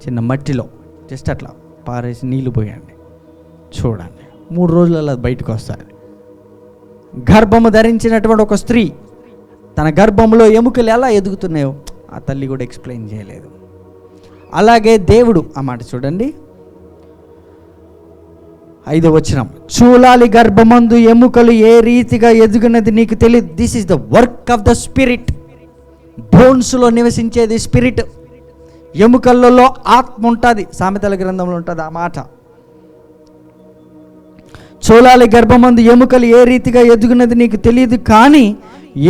చిన్న మట్టిలో, జస్ట్ అట్లా పారేసి నీళ్ళు పోయండి, చూడండి 3 రోజులలో బయటకు వస్తుంది. గర్భము ధరించినటువంటి ఒక స్త్రీ తన గర్భంలో ఎముకలు ఎలా ఎదుగుతున్నాయో ఆ తల్లి కూడా ఎక్స్ప్లెయిన్ చేయలేదు. అలాగే దేవుడు, ఆ మాట చూడండి, 5వ వచనం, చూలాలి గర్భమందు ఎముకలు ఏ రీతిగా ఎదుగునది నీకు తెలియదు. This is the work of the spirit. బోన్స్లో నివసించేది స్పిరిట్, ఎముకలలో ఆత్మ ఉంటుంది. సామెతల గ్రంథంలో ఉంటుంది ఆ మాట. చూలాలి గర్భమందు ఎముకలు ఏ రీతిగా ఎదుగునది నీకు తెలియదు, కానీ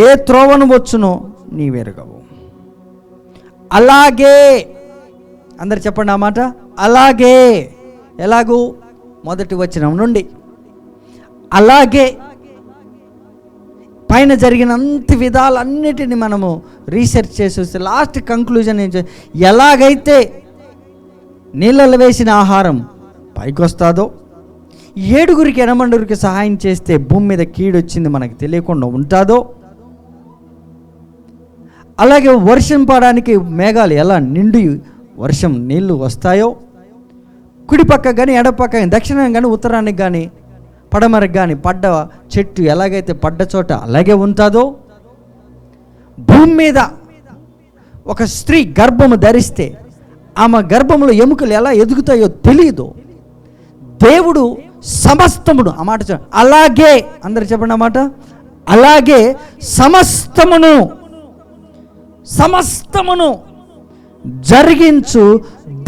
ఏ త్రోవను వచ్చునో నీవెరగవు. అలాగే, అందరు చెప్పండి ఆ మాట, అలాగే. ఎలాగూ? 1వ వచనం నుండి అలాగే పైన జరిగిన అన్ని విధాలన్నిటిని మనము రీసెర్చ్ చేసి వస్తే లాస్ట్ కంక్లూజన్ ఏం, ఎలాగైతే నీళ్ళలో వేసిన ఆహారం పైకి వస్తుందో, 7గురికి 8 సహాయం చేస్తే భూమి మీద కీడొచ్చింది మనకు తెలియకుండా ఉంటుందో, అలాగే వర్షం పడడానికి మేఘాలు ఎలా నిండి వర్షం నీళ్లు వస్తాయో, కుడిపక్క కానీ ఎడపక్క కానీ దక్షిణం కానీ ఉత్తరానికి కానీ పడమరకు కానీ పడ్డ చెట్టు ఎలాగైతే పడ్డ చోట అలాగే ఉంటుందో, భూమి మీద ఒక స్త్రీ గర్భము ధరిస్తే ఆమె గర్భంలో ఎముకలు ఎలా ఎదుగుతాయో తెలియదు. దేవుడు సమస్తమును, ఆ మాట చూడండి, అలాగే. అందరు చెప్పండి ఆ మాట, అలాగే సమస్తమును జరిగించు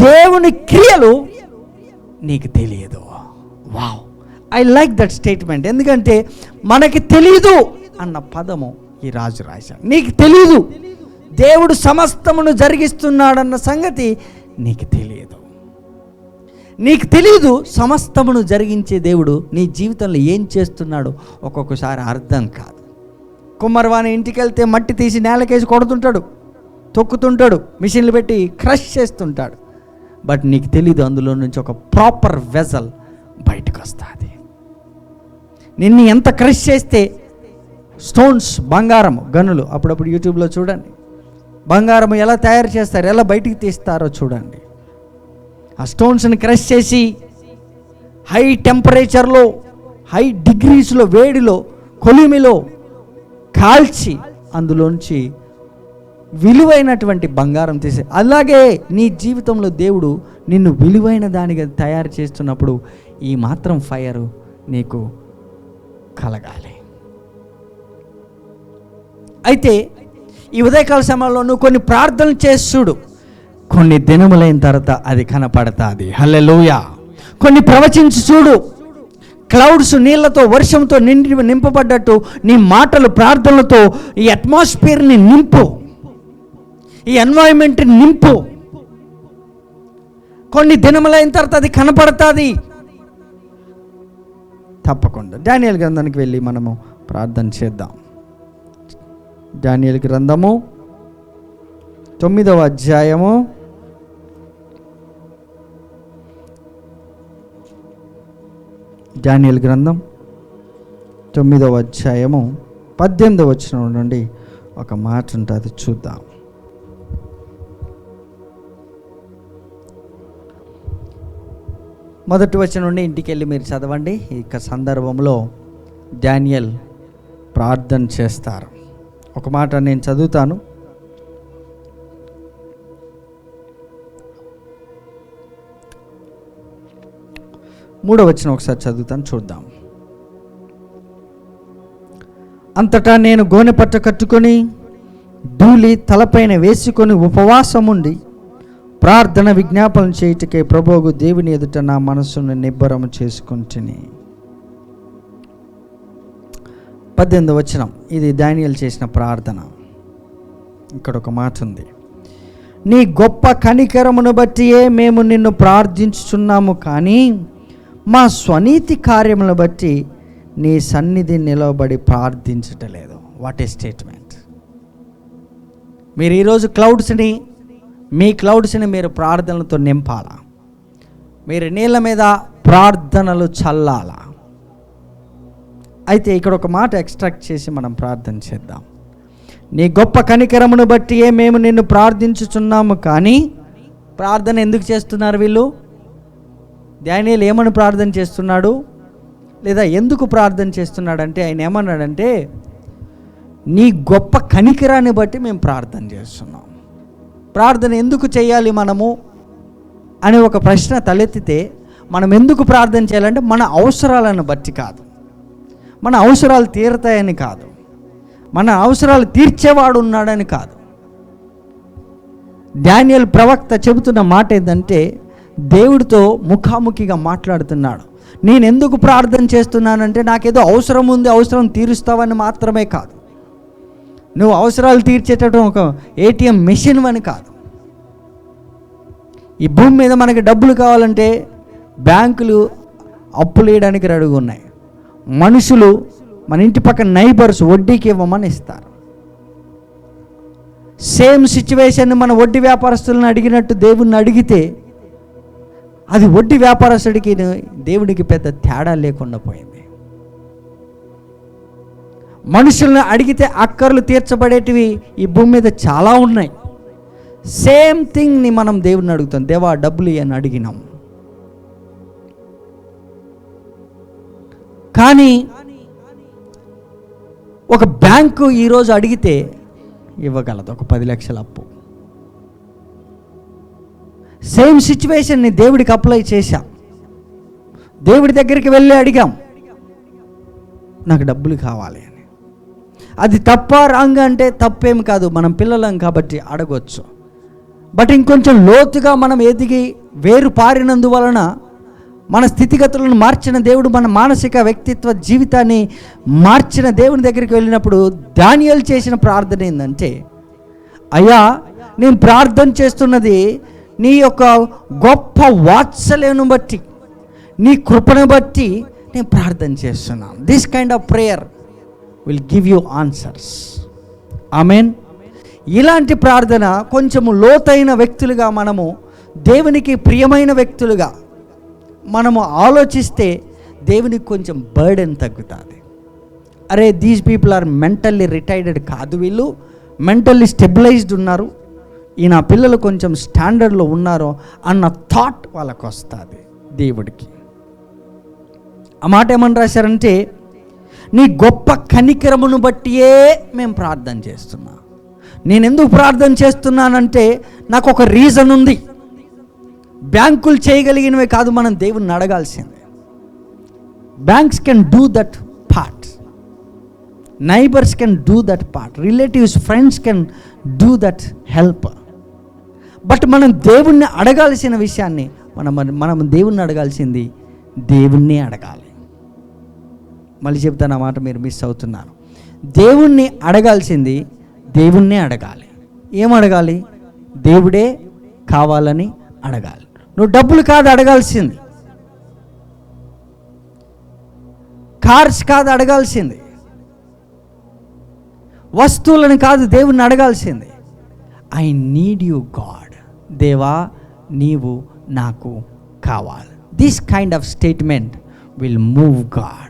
దేవుని క్రియలు నీకు తెలియదు. Wow, I like that statement. ఎందుకంటే మనకి తెలీదు అన్న పదము ఈ రాజు రాశాడు. నీకు తెలీదు, దేవుడు సమస్తమును జరిగిస్తున్నాడన్న సంగతి నీకు తెలియదు. నీకు తెలీదు సమస్తమును జరిగించే దేవుడు నీ జీవితంలో ఏం చేస్తున్నాడో ఒక్కొక్కసారి అర్థం కాదు. కుమ్మరివాని ఇంటికి వెళ్తే మట్టి తీసి నేలకేసి కొడుతుంటాడు, తొక్కుతుంటాడు, మిషన్లు పెట్టి క్రష్ చేస్తుంటాడు. బట్ నీకు తెలీదు అందులో నుంచి ఒక ప్రాపర్ వెజల్ బయటకు వస్తుంది. నిన్ను ఎంత క్రష్ చేస్తే స్టోన్స్, బంగారం గనులు, అప్పుడప్పుడు యూట్యూబ్లో చూడండి, బంగారం ఎలా తయారు చేస్తారు, ఎలా బయటికి తీస్తారో చూడండి. ఆ స్టోన్స్ని క్రష్ చేసి హై టెంపరేచర్లో, హై డిగ్రీస్లో, వేడిలో, కొలిమిలో కాల్చి అందులోంచి విలువైనటువంటి బంగారం తీసే. అలాగే నీ జీవితంలో దేవుడు నిన్ను విలువైన దానిగా తయారు చేస్తున్నప్పుడు ఈ మాత్రం ఫైర్ నీకు కలగాలి. అయితే ఈ ఉదయకాల సమయంలో నువ్వు కొన్ని ప్రార్థనలు చేసి చూడు, కొన్ని దినములైన తర్వాత అది కనపడతాది. హల్లెలూయా. కొన్ని ప్రవచించి చూడు, క్లౌడ్స్ నీళ్లతో, వర్షంతో నింపబడ్డట్టు నీ మాటలు, ప్రార్థనలతో ఈ అట్మాస్ఫియర్ని నింపు, ఈ ఎన్వైరన్మెంట్ని నింపు. కొన్ని దినములైన తర్వాత అది కనపడుతుంది తప్పకుండా. దానియేలు గ్రంథానికి వెళ్ళి మనము ప్రార్థన చేద్దాం. దానియేలు గ్రంథము 9వ అధ్యాయము 9వ అధ్యాయము 18వ వచనం నుండి ఒక మాట ఉంటుంది, చూద్దాం. మొదటి వచనం నుండి ఇంటికి వెళ్ళి మీరు చదవండి. ఈ సందర్భంలో దానియేలు ప్రార్థన చేస్తారు. ఒక మాట నేను చదువుతాను. మూడవ వచనం ఒకసారి చదువుతాను, చూద్దాం. అంతటా నేను గోనెపట్ట కట్టుకొని ధూళి తలపైన వేసుకొని ఉపవాసముండి ప్రార్థన విజ్ఞాపన చేయుటకే ప్రభువు దేవుని ఎదుట నా మనస్సును నిబ్బరము చేసుకుంటుని. 18వ వచనం, ఇది దానియేలు చేసిన ప్రార్థన. ఇక్కడ ఒక మాట ఉంది, నీ గొప్ప కనికరమును బట్టియే మేము నిన్ను ప్రార్థించుచున్నాము, కానీ మా స్వనీతి కార్యములను బట్టి నీ సన్నిధి నిలవబడి ప్రార్థించటలేదు. What a statement! మీరు ఈరోజు మీ క్లౌడ్స్ని మీరు ప్రార్థనలతో నింపాలా? మీరు నీళ్ళ మీద ప్రార్థనలు చల్లాలా? అయితే ఇక్కడ ఒక మాట ఎక్స్ట్రాక్ట్ చేసి మనం ప్రార్థన చేద్దాం. నీ గొప్ప కనికరమును బట్టియే మేము నిన్ను ప్రార్థించుచున్నాము, కానీ ప్రార్థన ఎందుకు చేస్తున్నారు వీళ్ళు? దానియేలు ఏమని ప్రార్థన చేస్తున్నాడు, లేదా ఎందుకు ప్రార్థన చేస్తున్నాడంటే, ఆయన ఏమన్నాడంటే, నీ గొప్ప కనికరాన్ని బట్టి మేము ప్రార్థన చేస్తున్నాం. ప్రార్థన ఎందుకు చేయాలి మనము అనే ఒక ప్రశ్న తలెత్తితే, మనం ఎందుకు ప్రార్థన చేయాలంటే మన అవసరాలను బట్టి కాదు, మన అవసరాలు తీరతాయని కాదు, మన అవసరాలు తీర్చేవాడు ఉన్నాడని కాదు. దానియేలు ప్రవక్త చెబుతున్న మాట ఏంటంటే, దేవుడితో ముఖాముఖిగా మాట్లాడుతున్నాడు. నేను ఎందుకు ప్రార్థన చేస్తున్నానంటే, నాకేదో అవసరం ఉంది, అవసరం తీరుస్తావని మాత్రమే కాదు, నువ్వు అవసరాలు తీర్చేటట్టు ఒక ఏటీఎం మెషిన్ అని కాదు. ఈ భూమి మీద మనకి డబ్బులు కావాలంటే బ్యాంకులు అప్పులు వేయడానికి రెడీగా ఉన్నాయి. మనుషులు, మన ఇంటి పక్కన నైబర్స్ వడ్డీకి ఇవ్వమని ఇస్తారు. సేమ్ సిచ్యువేషన్ మన వడ్డీ వ్యాపారస్తులను అడిగినట్టు దేవుణ్ణి అడిగితే, అది వడ్డీ వ్యాపారస్తుడికి దేవుడికి పెద్ద తేడా లేకుండా పోయింది. మనుషులను అడిగితే అక్కర్లు తీర్చబడేటివి ఈ భూమి మీద చాలా ఉన్నాయి. సేమ్ థింగ్ని మనం దేవుడిని అడుగుతాం, దేవా డబ్బులు అని అడిగినాం. కానీ ఒక బ్యాంకు ఈరోజు అడిగితే ఇవ్వగలదు ఒక 10 లక్షల అప్పు. సేమ్ సిచ్యువేషన్ని దేవుడికి అప్లై చేశాం. దేవుడి దగ్గరికి వెళ్ళి అడిగాం, నాకు డబ్బులు కావాలి అని. అది తప్ప రాంగ్ అంటే తప్పేం కాదు, మనం పిల్లలం కాబట్టి అడగొచ్చు. బట్ ఇంకొంచెం లోతుగా మనం ఎదిగి వేరు పారినందువలన మన స్థితిగతులను మార్చిన దేవుడు, మన మానసిక వ్యక్తిత్వ జీవితాన్ని మార్చిన దేవుని దగ్గరికి వెళ్ళినప్పుడు దానియేలు చేసిన ప్రార్థన ఏంటంటే, అయ్యా నేను ప్రార్థన చేస్తున్నది నీ యొక్క గొప్ప వాత్సల్యను బట్టి, నీ కృపను బట్టి నేను ప్రార్థన చేస్తున్నాను. This kind of prayer will give you answers. Amen. ఇలాంటి ప్రార్థన కొంచెము లోతైన వ్యక్తులుగా, మనము దేవునికి ప్రియమైన వ్యక్తులుగా మనము ఆలోచిస్తే దేవునికి కొంచెం బర్డెన్ తగ్గుతుంది. అరే these people are mentally retired కాదు, వీళ్ళు మెంటల్లీ స్టెబిలైజ్డ్ ఉన్నారు, ఈ నా పిల్లలు కొంచెం స్టాండర్డ్లో ఉన్నారు అన్న థాట్ వాళ్ళకు వస్తుంది దేవుడికి. ఆ మాట ఏమని రాశారంటే, నీ గొప్ప కనికరమును బట్టియే మేము ప్రార్థన చేస్తున్నాం. నేను ఎందుకు ప్రార్థన చేస్తున్నానంటే నాకు ఒక రీజన్ ఉంది. బ్యాంకులు చేయగలిగినవే కాదు మనం దేవుణ్ణి అడగాల్సిందే. Banks can do that part, neighbours can do that part, relatives, friends can do that help. But మనం దేవుణ్ణి అడగాల్సిన విషయాన్ని మనం దేవుణ్ణి అడగాల్సింది దేవుణ్ణి అడగాలి. మళ్ళీ చెప్తాను ఆ మాట, మీరు మిస్ అవుతున్నారు. దేవుణ్ణి అడగాల్సింది దేవుణ్ణే అడగాలి. ఏం అడగాలి? దేవుడే కావాలని అడగాలి. నువ్వు డబ్బులు కాదు అడగాల్సింది, కార్స్ కాదు అడగాల్సింది, వస్తువులను కాదు దేవుణ్ణి అడగాల్సింది. I need you God. దేవా నీవు నాకు కావాలి. This kind of statement will move God.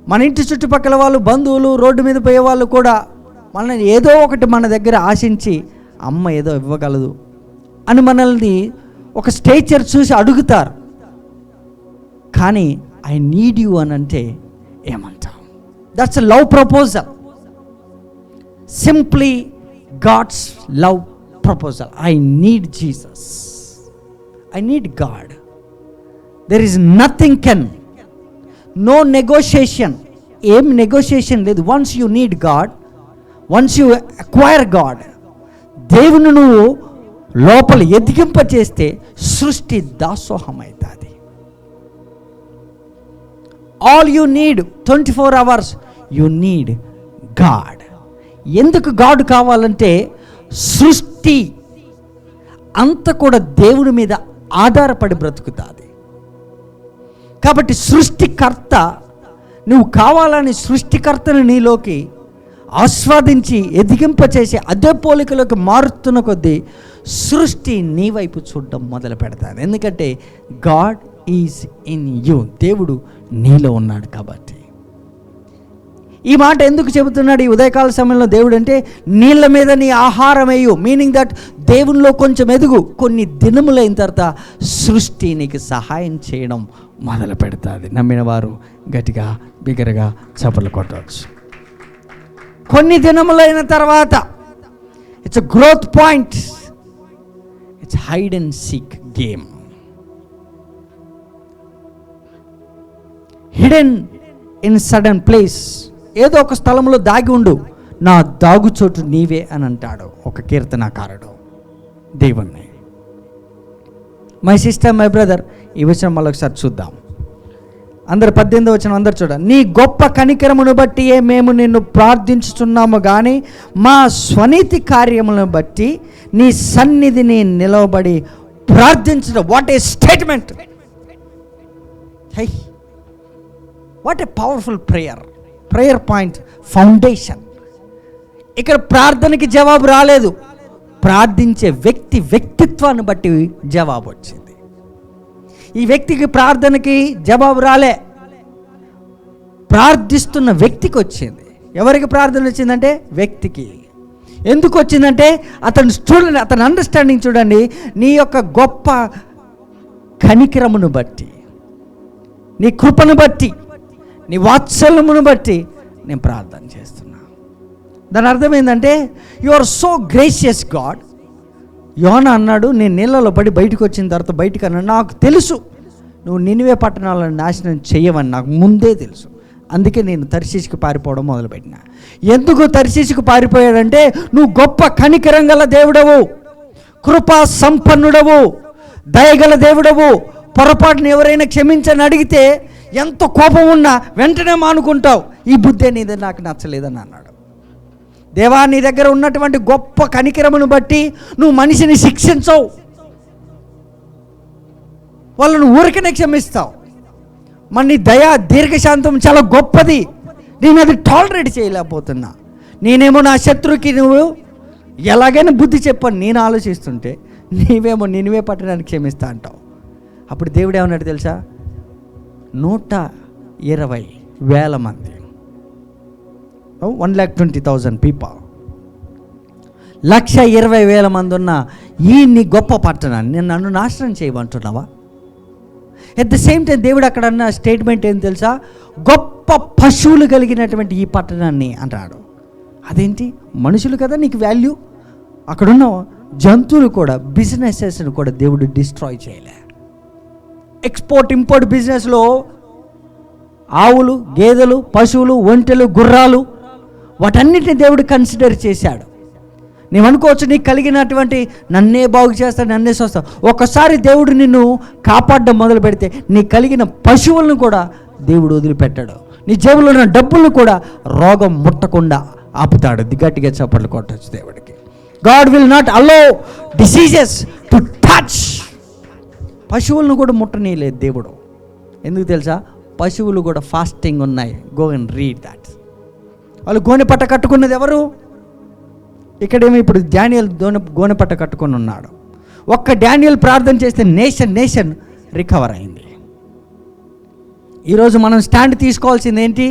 మన ఇంటి చుట్టుపక్కల వాళ్ళు, బంధువులు, రోడ్డు మీద పోయే వాళ్ళు కూడా మనల్ని ఏదో ఒకటి మన దగ్గర ఆశించి అమ్మ ఏదో ఇవ్వగలదు అని మనల్ని ఒక స్టేచర్ చూసి అడుగుతారు. కానీ ఐ నీడ్ యూ అని అంటే ఏమంటాం? That's a love proposal. Simply God's love proposal. I need Jesus, I need God. There is nothing can, no negotiation. ఏం నెగోషియేషన్ లేదు. Once you need God, once you acquire God, దేవుని నువ్వు లోపల ఎదిగింప చేస్తే సృష్టి దాసోహం అవుతుంది. All you need 24 hours you need God. ఎందుకు గాడ్ కావాలంటే సృష్టి అంత కూడా దేవుడి మీద ఆధారపడి బ్రతుకుతుంది. కాబట్టి సృష్టికర్త, నువ్వు కావాలని సృష్టికర్తను నీలోకి ఆస్వాదించి ఎదిగింపచేసి అదే పోలికలోకి మారుతున్న కొద్దీ సృష్టి నీ వైపు చూడడం మొదలు పెడతాను. ఎందుకంటే గాడ్ ఈజ్ ఇన్ యూ, దేవుడు నీలో ఉన్నాడు. కాబట్టి ఈ మాట ఎందుకు చెబుతున్నాడు ఈ ఉదయకాల సమయంలో దేవుడు అంటే, నీళ్ళ మీద నీ ఆహారం వేయు, మీనింగ్ దట్ దేవునిలో కొంచెం ఎదుగు. కొన్ని దినములైన తర్వాత సృష్టి నీకు సహాయం చేయడం మొదలు పెడతాది. నమ్మిన వారు గట్టిగా బిగ్గరగా చప్పట్లు కొట్టవచ్చు. కొన్ని దినములైన తర్వాత it's a growth point, it's hide and seek game. Hidden in sudden place, ఏదో ఒక స్థలంలో దాగి ఉండు, నా దాగుచోటు నీవే అని అంటాడు ఒక కీర్తనాకారుడు దేవుణ్ణి. మై సిస్టర్, మై బ్రదర్, ఈ వచనం మళ్ళొకసారి చూద్దాం. అందరు 18వ వచనం అందరు చూడండి. నీ గొప్ప కనికరమును బట్టియే మేము నిన్ను ప్రార్థించుచున్నాము కానీ మా స్వనీతి కార్యములను బట్టి నీ సన్నిధిని నిలవబడి ప్రార్థించడం. What a statement! High, what a powerful prayer. Prayer point, foundation. ఇక్కడ ప్రార్థనకి జవాబు రాలేదు, ప్రార్థించే వ్యక్తి వ్యక్తిత్వాన్ని బట్టి జవాబు వచ్చింది. ఈ వ్యక్తికి ప్రార్థనకి జవాబు రాలే, ప్రార్థిస్తున్న వ్యక్తికి వచ్చింది. ఎవరికి ప్రార్థన వచ్చిందంటే వ్యక్తికి. ఎందుకు వచ్చిందంటే అతను చూడండి, అతని అండర్స్టాండింగ్ చూడండి. నీ యొక్క గొప్ప కనికరమును బట్టి, నీ కృపను బట్టి, నీ వాత్సల్యమును బట్టి నేను ప్రార్థన చేస్తున్నా. దాని అర్థం ఏంటంటే you are so gracious God. Jonah అన్నాడు, నేను నీళ్ళలో పడి బయటకు వచ్చిన తర్వాత బయటకు అన్నాడు, నాకు తెలుసు నువ్వు నినివే పట్టణాలను నాశనం చేయవని నాకు ముందే తెలుసు. అందుకే నేను తర్షీషుకు పారిపోవడం మొదలుపెట్టిన. ఎందుకు తర్షీషుకు పారిపోయాడంటే, నువ్వు గొప్ప కనికరం గల దేవుడవు, కృపా సంపన్నుడవు, దయగల దేవుడవు. పొరపాటును ఎవరైనా క్షమించని అడిగితే ఎంత కోపం ఉన్నా వెంటనే మానుకుంటావు. ఈ బుద్ధే నీదే నాకు నచ్చలేదని అన్నాడు. దేవా, నీ దగ్గర ఉన్నటువంటి గొప్ప కనికరమును బట్టి నువ్వు మనిషిని శిక్షించవు, వాళ్ళను ఊరికనే క్షమిస్తావు. మన నీ దయ దీర్ఘశాంతం చాలా గొప్పది, నేను అది టాలరేట్ చేయలేకపోతున్నా. నేనేమో నా శత్రువుకి నువ్వు ఎలాగైనా బుద్ధి చెప్పని నేను ఆలోచిస్తుంటే నీవేమో నినివే పట్టణానికి క్షమిస్తా అంటావు. అప్పుడు దేవుడు ఏమన్నాడు తెలుసా? 120,000 మంది, 120,000 పీపుల్, 120,000 మంది ఉన్న ఈ నీ గొప్ప పట్టణాన్ని నేను నన్ను నాశనం చేయమంటున్నావా? ఎట్ ద సేమ్ టైం దేవుడు అక్కడ అన్న స్టేట్మెంట్ ఏం తెలుసా? గొప్ప పశువులు కలిగినటువంటి ఈ పట్టణాన్ని అంటాడు. అదేంటి? మనుషులు కదా నీకు వాల్యూ. అక్కడున్న జంతువులు కూడా, బిజినెసెస్ని కూడా దేవుడు డిస్ట్రాయ్ చేయలే. ఎక్స్పోర్ట్ ఇంపోర్ట్ బిజినెస్లో ఆవులు, గేదెలు, పశువులు, ఒంటెలు, గుర్రాలు, వాటన్నిటిని దేవుడు కన్సిడర్ చేశాడు. నీవు అనుకోవచ్చు, నీకు కలిగినటువంటి నన్నే బాగు చేస్తాడు, నన్నే చూస్తావు. ఒకసారి దేవుడు నిన్ను కాపాడడం మొదలు పెడితే నీ కలిగిన పశువులను కూడా దేవుడు వదిలిపెట్టాడు. నీ జేబులో ఉన్న డబ్బులను కూడా రోగం ముట్టకుండా ఆపుతాడు. గట్టిగా చప్పట్లు కొట్టచ్చు దేవుడికి. God will not allow diseases to touch. పశువులను కూడా ముట్టనీయలేదు దేవుడు. ఎందుకు తెలుసా? పశువులు కూడా ఫాస్టింగ్ ఉన్నాయి. Go and read that. వాళ్ళు గోనెపట్ట కట్టుకున్నది ఎవరు? ఇక్కడేమో ఇప్పుడు డానియేల్ గోనెపట్ట కట్టుకొని ఉన్నాడు. ఒక్క డానియేల్ ప్రార్థన చేస్తే నేషన్ రికవర్ అయింది. ఈరోజు మనం స్టాండ్ తీసుకోవాల్సింది ఏంటి?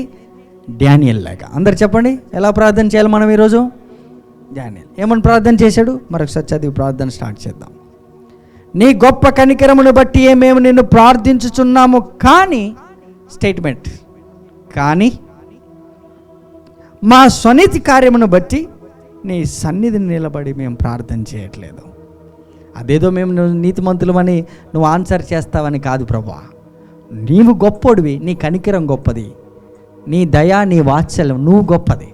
డానియేల్ లాగా. అందరు చెప్పండి, ఎలా ప్రార్థన చేయాలి మనం ఈరోజు? డానియేల్ ఏమని ప్రార్థన చేశాడు? మరొకసారి చదివి ప్రార్థన స్టార్ట్ చేద్దాం. నీ గొప్ప కనికరమును బట్టి మేము నిన్ను ప్రార్థించుచున్నాము, కానీ స్టేట్మెంట్, కానీ మా స్వనీతి కార్యమును బట్టి నీ సన్నిధిని నిలబడి మేము ప్రార్థన చేయట్లేదు. అదేదో మేము నీతిమంతులమని నువ్వు ఆన్సర్ చేస్తావని కాదు ప్రభువా. నీవు గొప్పోడివి, నీ కనికరం గొప్పది, నీ దయ, నీ వాత్సల్యం నువ్వు గొప్పది.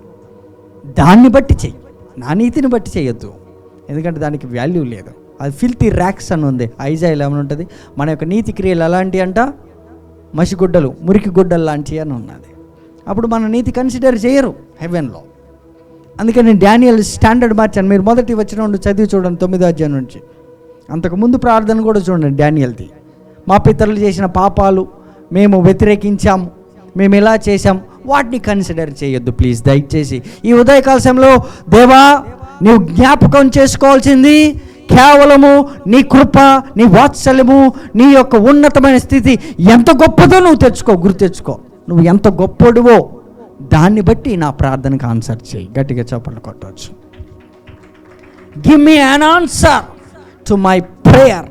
దాన్ని బట్టి చెయ్యి, నా నీతిని బట్టి చేయొద్దు, ఎందుకంటే దానికి వాల్యూ లేదు. అది ఫిల్తీ ర్యాక్స్ అని ఉంది. ఐజాయిల్ ఏమని ఉంటుంది? మన యొక్క నీతి క్రియలు అలాంటి అంట, మసిగుడ్డలు, మురికి గుడ్డలు లాంటివి అని ఉన్నది. అప్పుడు మన నీతి కన్సిడర్ చేయరు హెవెన్లో. అందుకని డానియేల్ స్టాండర్డ్ మార్చాను. మీరు మొదటి వచ్చిన నుండి చదివి చూడండి, 9వ అధ్యాయం నుంచి. అంతకుముందు ప్రార్థన కూడా చూడండి డానియేల్ది. మా పితరులు చేసిన పాపాలు మేము వ్యతిరేకించాము, మేము ఇలా చేశాం, వాటిని కన్సిడర్ చేయొద్దు ప్లీజ్ దయచేసి. ఈ ఉదయకాల సమయంలో దేవా, నీవు జ్ఞాపకం చేసుకోవాల్సింది కేవలము నీ కృప, నీ వాత్సల్యము, నీ యొక్క ఉన్నతమైన స్థితి ఎంత గొప్పదో నువ్వు గుర్తు తెచ్చుకో. నువ్వు ఎంత గొప్పడువో దాన్ని బట్టి నా ప్రార్థనకు ఆన్సర్ చేయి. గట్టిగా చప్పట్లు కొట్టవచ్చు. Give me an answer to my prayer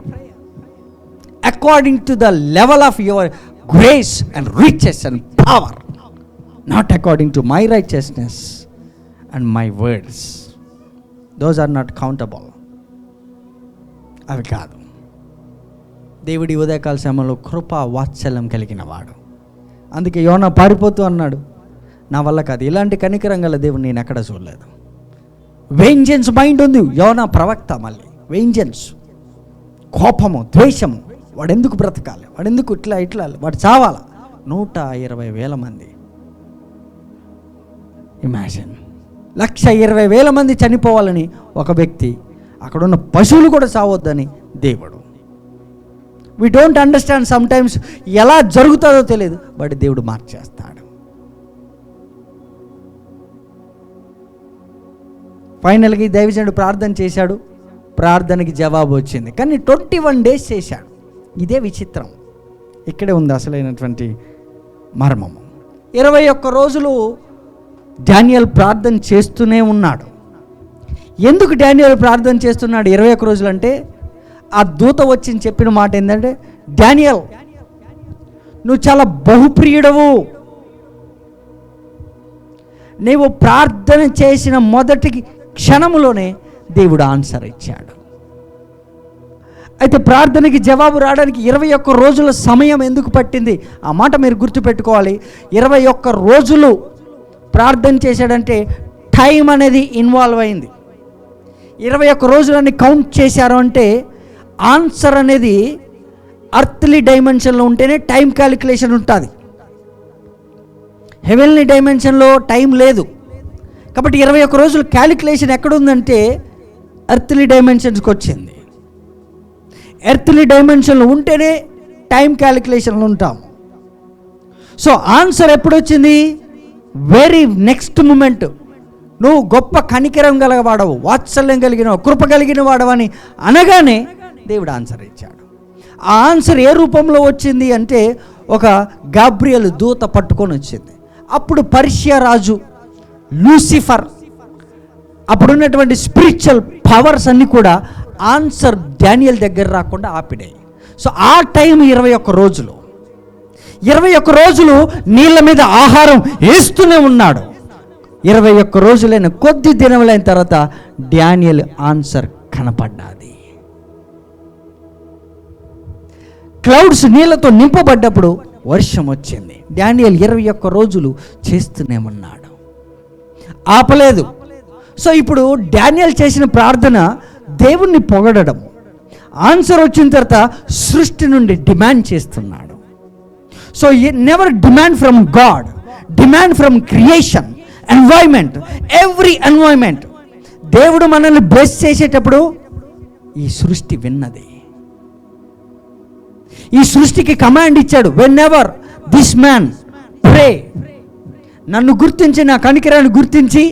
according to the level of your grace and riches and power, not according to my righteousness and my words. Those are not countable. అవి కాదు. దేవుడి ఉదయకాల సమయంలో కృపా వాత్సల్యం కలిగిన వాడు. అందుకే యోనా పారిపోతూ అన్నాడు, నా వల్ల కాదు, ఇలాంటి కనికరం గల దేవుడు నేను ఎక్కడ చూడలేదు. వెంజెన్స్ మైండ్ ఉంది యోనా ప్రవక్త. మళ్ళీ వెంజెన్స్, కోపము, ద్వేషము. వాడు ఎందుకు బ్రతకాలి, వాడు ఎందుకు ఇట్లా వాడు చావాలా? 120,000 మంది. ఇమాజిన్, 120,000 మంది చనిపోవాలని ఒక వ్యక్తి, అక్కడున్న పశువులు కూడా చావొద్దని దేవుడు. We don't understand some times, ఎలా జరుగుతుందో తెలియదు, బట్ దేవుడు మార్చేస్తాడు. ఫైనల్గా ఈ దైవజనుడు ప్రార్థన చేశాడు, ప్రార్థనకి జవాబు వచ్చింది. కానీ 21 days చేశాడు. ఇదే విచిత్రం. ఇక్కడే ఉంది అసలైనటువంటి మర్మము. 21 రోజులు డానియేల్ ప్రార్థన చేస్తూనే ఉన్నాడు. ఎందుకు డానియేల్ ప్రార్థన చేస్తున్నాడు 21 రోజులు అంటే, ఆ దూత వచ్చి చెప్పిన మాట ఏంటంటే, డానియేల్ నువ్వు చాలా బహుప్రియుడవు, నీవు ప్రార్థన చేసిన మొదటి క్షణములోనే దేవుడు ఆన్సర్ ఇచ్చాడు. అయితే ప్రార్థనకి జవాబు రావడానికి 21 రోజుల సమయం ఎందుకు పట్టింది? ఆ మాట మీరు గుర్తుపెట్టుకోవాలి. 21 రోజులు ప్రార్థన చేశాడంటే టైం అనేది ఇన్వాల్వ్ అయింది. 21 రోజులని కౌంట్ చేశారు అంటే ఆన్సర్ అనేది అర్త్లీ డైమెన్షన్లో ఉంటేనే టైం క్యాలిక్యులేషన్ ఉంటుంది. హెవెన్లీ డైమెన్షన్లో టైం లేదు. కాబట్టి 21 రోజులు క్యాలిక్యులేషన్ ఎక్కడుందంటే ఎర్త్లీ డైమెన్షన్స్కి వచ్చింది. ఎర్త్లీ డైమెన్షన్లో ఉంటేనే టైం క్యాలిక్యులేషన్లో ఉంటాము. సో ఆన్సర్ ఎప్పుడు వచ్చింది? Very next moment. నువ్వు గొప్ప కనికరం గలవాడవు, వాత్సల్యం కలిగిన, కృప కలిగిన వాడవని అనగానే దేవుడు ఆన్సర్ ఇచ్చాడు. ఆ ఆన్సర్ ఏ రూపంలో వచ్చింది అంటే, ఒక గాబ్రియల్ దూత పట్టుకొని వచ్చింది. అప్పుడు పర్షియా రాజు లూసిఫర్, అప్పుడున్నటువంటి స్పిరిచువల్ పవర్స్ అన్నీ కూడా ఆన్సర్ డానియేల్ దగ్గర రాకుండా ఆపినాయి. సో ఆ టైం 21 రోజులు. 21 రోజులు నీళ్ళ మీద ఆహారం వేస్తూనే ఉన్నాడు. 21 రోజులైన కొద్ది దినములైన తర్వాత డానియేల్ ఆన్సర్ కనపడ్డాది. క్లౌడ్స్ నీళ్ళతో నింపబడ్డప్పుడు వర్షం వచ్చింది. డానియేల్ 21 రోజులు చేస్తూనే ఉన్నాడు, ఆపలేదు. సో ఇప్పుడు డానియల్ చేసిన ప్రార్థన దేవుణ్ణి పొగడడం. ఆన్సర్ వచ్చిన తర్వాత సృష్టి నుండి డిమాండ్ చేస్తున్నాడు. So never demand from God, demand from creation, environment, every environment. దేవుడు మనల్ని బ్లెస్ చేసేటప్పుడు ఈ సృష్టి విన్నది. ఈ సృష్టికి కమాండ్ ఇచ్చాడు, వెన్ ఎవర్ దిస్ మ్యాన్ ప్రే, నన్ను గుర్తించి, నా కనికరాన్ని గుర్తించి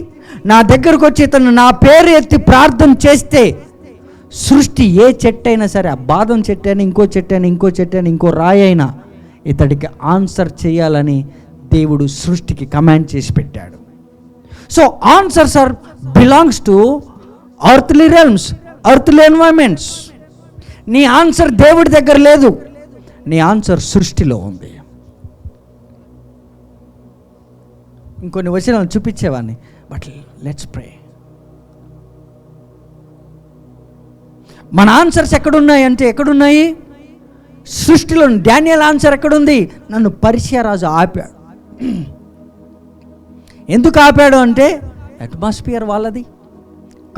నా దగ్గరకు వచ్చి తను నా పేరు ఎత్తి ప్రార్థన చేస్తే సృష్టి ఏ చెట్టు అయినా సరే, ఆ బాదం చెట్టు అయినా, ఇంకో చెట్టు అయినా, ఇంకో చెట్టు అయినా, ఇంకో రాయి అయినా ఇతడికి ఆన్సర్ చేయాలని దేవుడు సృష్టికి కమాండ్ చేసి పెట్టాడు. So answers are belongs to earthly realms, earthly environments. నీ ఆన్సర్ దేవుడి దగ్గర లేదు, నీ ఆన్సర్ సృష్టిలో ఉంది. ఇంకొన్ని వచనాలు చూపించేవాడిని, బట్ లెట్స్ ప్రే. మన ఆన్సర్స్ ఎక్కడున్నాయి అంటే ఎక్కడున్నాయి? సృష్టిలో. డానియల్ ఆన్సర్ ఎక్కడుంది? నన్ను పర్షియా రాజు ఆపాడు. ఎందుకు ఆపాడు అంటే అట్మాస్ఫియర్ వాళ్ళది,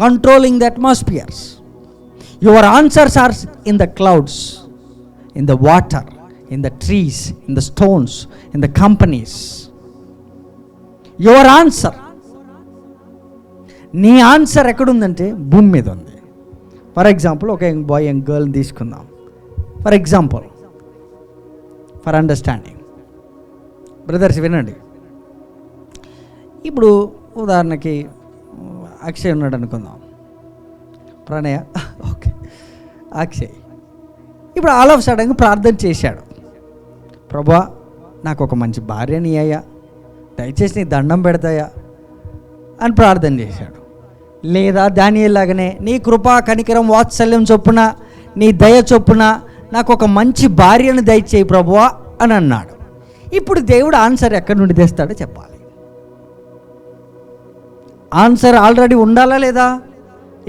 controlling the atmospheres. Your answers are in the clouds, in the water, in the trees, in the stones, in the companies. Your answer, నీ ఆన్సర్ ఎక్కడుందంటే భూమి మీద ఉంది. ఫర్ ఎగ్జాంపుల్, ఒక యంగ్ బాయ్, యంగ్ గర్ల్ని తీసుకుందాం. For example, for understanding, brothers వినండి. ఇప్పుడు ఉదాహరణకి అక్షయ్ ఉన్నాడు అనుకుందాం, ప్రణయ, ఓకే, అక్షయ్ ఇప్పుడు ఆల్ ఆఫ్ సడన్గా ప్రార్థన చేశాడు, ప్రభా నాకు ఒక మంచి భార్యని అయ్యా, దయచేసి నీ దండం పెడతాయా అని ప్రార్థన చేశాడు. లేదా దానియేలు లాగానే నీ కృపా కనికరం వాత్సల్యం చొప్పున, నీ దయ చొప్పున నాకు ఒక మంచి భార్యను దయచేయి ప్రభువా అని అన్నాడు. ఇప్పుడు దేవుడు ఆన్సర్ ఎక్కడి నుండి తెస్తాడో చెప్పాలి. ఆన్సర్ ఆల్రెడీ ఉండాలా లేదా?